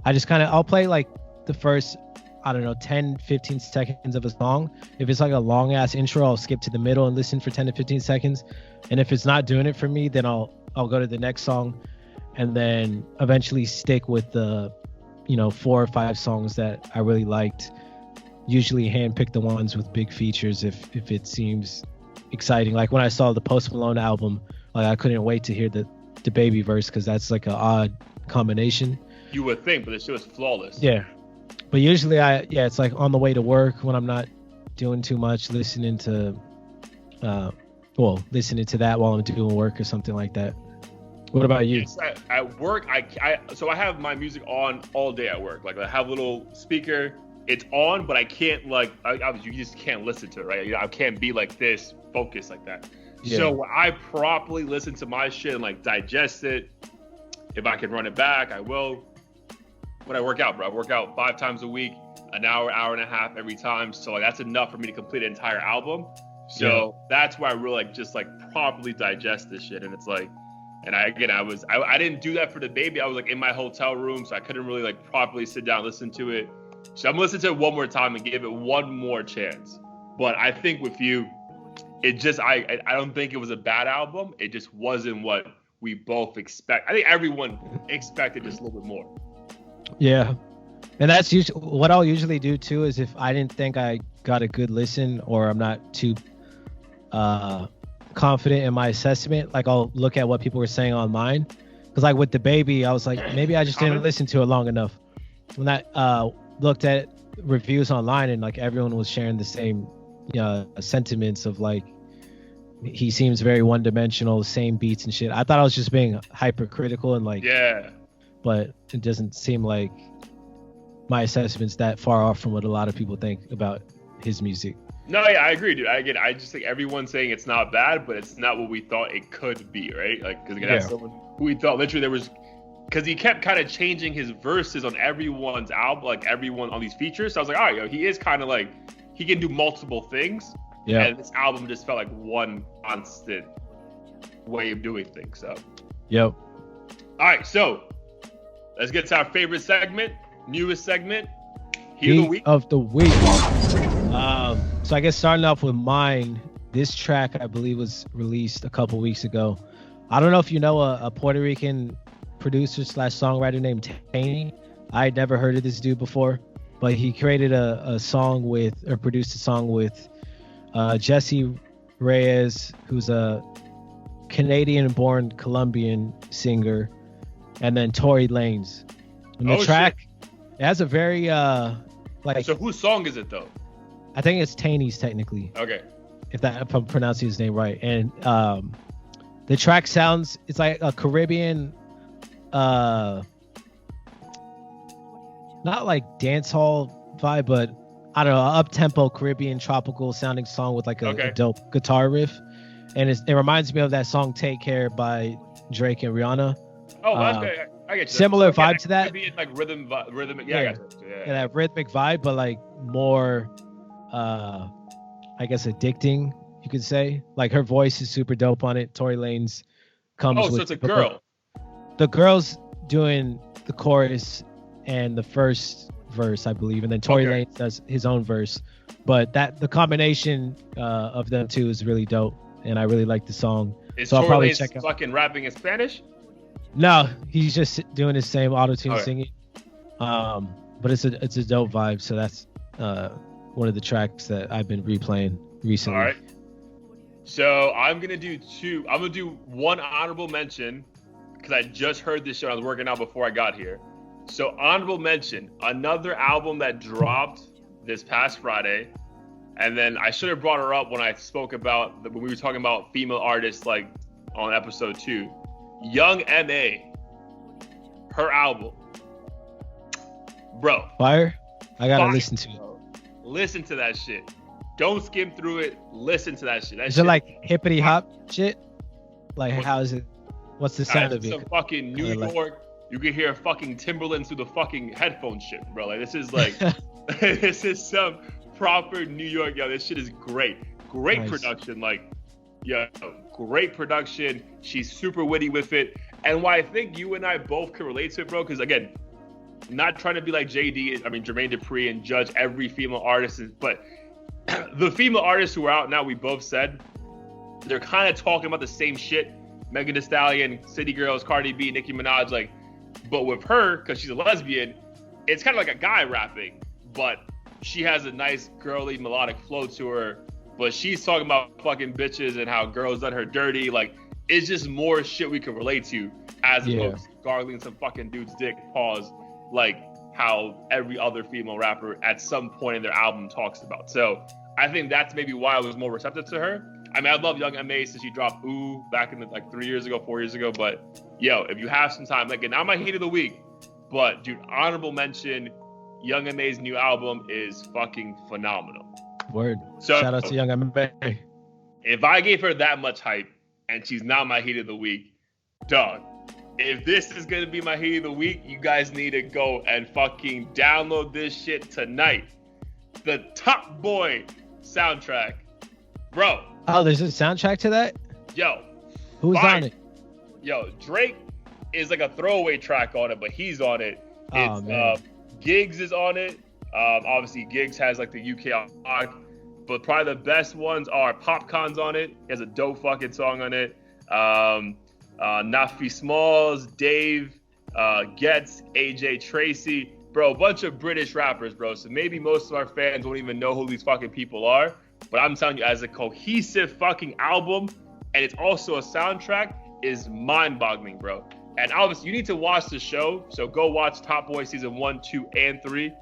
I just I'll play like the first, I don't know, 10-15 seconds of a song. If it's like a long ass intro, I'll skip to the middle and listen for 10 to 15 seconds. And if it's not doing it for me, then I'll go to the next song and then eventually stick with the 4 or 5 songs that I really liked. Usually handpick the ones with big features if it seems exciting. Like when I saw the Post Malone album, like I couldn't wait to hear the Baby verse because that's like an odd combination. You would think, but the shit was flawless. Yeah. But usually it's like on the way to work when I'm not doing too much, listening to that while I'm doing work or something like that. What about you? Yes, at work, so I have my music on all day at work. Like I have a little speaker, it's on, but I can't you just can't listen to it, right? I can't be like this, focused like that. Yeah. So I properly listen to my shit and like digest it. If I can run it back, I will. When I work out, bro, I work out 5 times a week, an hour and a half every time. So like that's enough for me to complete an entire album. So that's why I really just properly digest this shit. And it's like, and I didn't do that for the Baby. I was like in my hotel room, so I couldn't really properly sit down and listen to it. So I'm gonna listen to it one more time and give it one more chance. But I think with you, it just I don't think it was a bad album. It just wasn't what we both expect. I think everyone expected just a little bit more. Yeah, and that's usually what I'll usually do too. Is if I didn't think I got a good listen or I'm not too confident in my assessment, like I'll look at what people were saying online. Because like with the Baby, I was like, maybe I just didn't listen to it long enough. When I looked at reviews online and like everyone was sharing the same sentiments of like he seems very one-dimensional, same beats and shit. I thought I was just being hypercritical and like but it doesn't seem like my assessment's that far off from what a lot of people think about his music. No, yeah, I agree, dude. I just think everyone's saying it's not bad, but it's not what we thought it could be, right? Like, because again, that's someone who we thought literally there was, because he kept kind of changing his verses on everyone's album, like everyone on these features. So I was like, all right, he is kind of like, he can do multiple things. Yeah. And this album just felt like one constant way of doing things. So. Yep. All right, so let's get to our favorite segment, newest segment, Heat of the Week. So I guess starting off with mine, this track I believe was released a couple weeks ago. I don't know if you know a Puerto Rican producer / songwriter named Taney. I had never heard of this dude before, but he created a song produced a song with Jesse Reyes, who's a Canadian-born Colombian singer, and then Tory Lanez. And the track, it has a very So whose song is it though? I think it's Taney's technically. Okay. If I'm pronouncing his name right. And the track sounds, it's like a Caribbean, not like dance hall vibe, but I don't know, up-tempo Caribbean tropical sounding song with like a dope guitar riff. And it reminds me of that song Take Care by Drake and Rihanna. Oh, that's good. I get you. Similar vibe to that. Maybe like rhythmic. Yeah, I got you. Yeah, that rhythmic vibe, but like more, I guess addicting, you could say. Like her voice is super dope on it. Tory Lanez comes with. Oh, so it's a girl. The girl's doing the chorus and the first verse, I believe, and then Tory Lanez does his own verse. But the combination of them two is really dope, and I really like the song. Is Tory Lanez fucking rapping in Spanish? No, he's just doing his same auto-tune singing. But it's a dope vibe, so that's one of the tracks that I've been replaying recently. All right. So I'm gonna do two. I'm gonna do one honorable mention because I just heard this show. I was working out before I got here. So honorable mention, another album that dropped this past Friday, and then I should have brought her up when I spoke about when we were talking about female artists, like on episode 2. Young M.A. Her album, bro. Fire. I gotta listen to it. Listen to that shit. Don't skim through it. Listen to that shit. Is it like hippity hop shit? Like how is it? What's the sound of it? Some fucking New York you can hear fucking Timberlands through the fucking headphone shit, bro. Like, this is like, this is some proper New York. Yo, this shit is great. Great Nice. production. Like, yo, great production. She's super witty with it. And why I think you and I both can relate to it, bro, because again, not trying to be like Jermaine Dupri, and judge every female artist, but the female artists who are out now, we both said, they're kind of talking about the same shit. Megan Thee Stallion, City Girls, Cardi B, Nicki Minaj, like, but with her, because she's a lesbian, it's kind of like a guy rapping, but she has a nice girly melodic flow to her, but she's talking about fucking bitches and how girls done her dirty. Like, it's just more shit we can relate to as opposed to gargling some fucking dude's dick, pause, like how every other female rapper at some point in their album talks about. So I think that's maybe why I was more receptive to her. I mean, I love Young M.A. since she dropped Ooh back in the, like 4 years ago. But yo, if you have some time, like, not my hate of the week, but dude, honorable mention, Young M.A.'s new album is fucking phenomenal. Word. So, Shout out to Young M.A. If I gave her that much hype and she's not my hate of the week, dog, if this is going to be my hate of the week, you guys need to go and fucking download this shit tonight. The Top Boy soundtrack. Bro. Oh, there's a soundtrack to that? Yo. Who's on it? Yo, Drake is like a throwaway track on it, but he's on it. Oh, man. Giggs is on it. Obviously, Giggs has like the UK arc, but probably the best ones are Popcon's on it. He has a dope fucking song on it. Nafi Smalls, Dave, Getz, AJ Tracy, bro, a bunch of British rappers, bro. So maybe most of our fans won't even know who these fucking people are. But I'm telling you, as a cohesive fucking album, and it's also a soundtrack, is mind-boggling, bro. And obviously, you need to watch the show. So go watch Top Boy season 1, 2, and 3,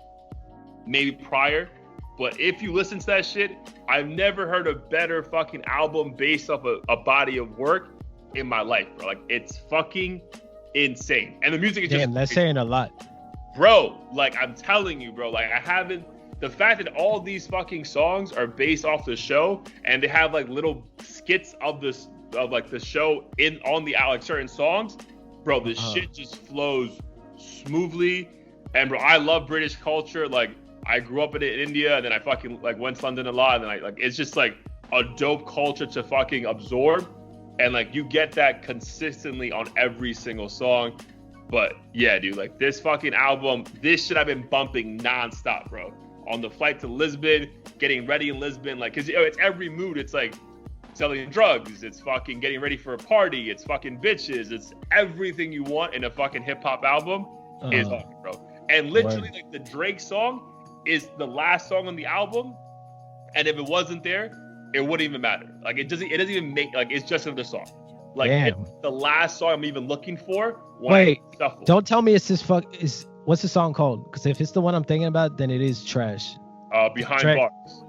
maybe prior. But if you listen to that shit, I've never heard a better fucking album based off a body of work in my life, bro. Like, it's fucking insane. And the music is Damn, that's saying a lot. Bro, like, I'm telling you, bro, like, the fact that all these fucking songs are based off the show, and they have like little skits of the show on the certain songs, bro, this shit just flows smoothly. And bro, I love British culture. Like, I grew up in India, and then I fucking like went to London a lot, and it's just like a dope culture to fucking absorb. And like, you get that consistently on every single song. But yeah, dude, like, this fucking album, this shit I've been bumping nonstop, bro. On the flight to Lisbon, getting ready in Lisbon, like, cause it's every mood. It's like selling drugs, it's fucking getting ready for a party, it's fucking bitches, it's everything you want in a fucking hip hop album is on it, bro. And literally, like, the Drake song is the last song on the album, and if it wasn't there, it wouldn't even matter. Like, it doesn't even make, like, it's just another song. Like, it's the last song I'm even looking for. Wait, don't tell me it's this what's the song called? Because if it's the one I'm thinking about, then it is trash. Behind Bars.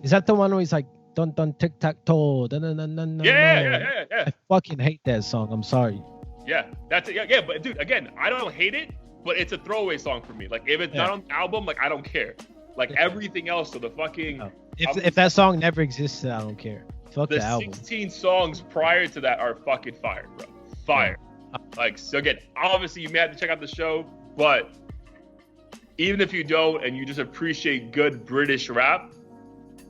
Is that the one where he's like, dun dun tic tac toe? Yeah. I fucking hate that song. I'm sorry. Yeah, that's it. Yeah, but dude, again, I don't hate it, but it's a throwaway song for me. Like, if it's not on the album, like, I don't care. Like, everything else, so the fucking... No. If that song never existed, I don't care. Fuck the album. 16 songs prior to that are fucking fire, bro. Fire. Yeah. Like, so again, obviously you may have to check out the show, but even if you don't and you just appreciate good British rap,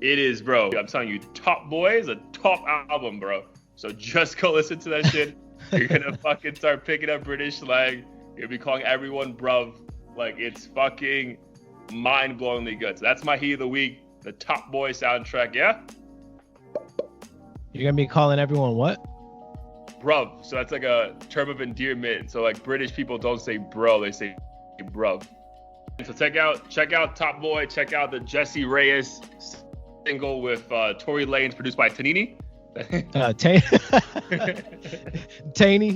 it is, bro. I'm telling you, Top Boy is a top album, bro. So just go listen to that shit. You're gonna fucking start picking up British slang. You'll be calling everyone bruv. Like, it's fucking mind-blowingly good. So that's my heat of the week. The Top Boy soundtrack, yeah? You're gonna be calling everyone what? Bruv. So that's like a term of endearment. So like, British people don't say bro, they say bruv. So check out Top Boy. Check out the Jesse Reyes single with Tory Lanez, produced by Tanini.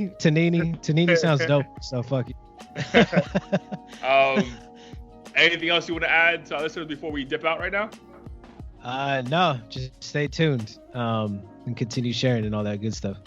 Tanini sounds dope. So fuck it. Anything else you want to add to our listeners before we dip out right now? No, just stay tuned and continue sharing and all that good stuff.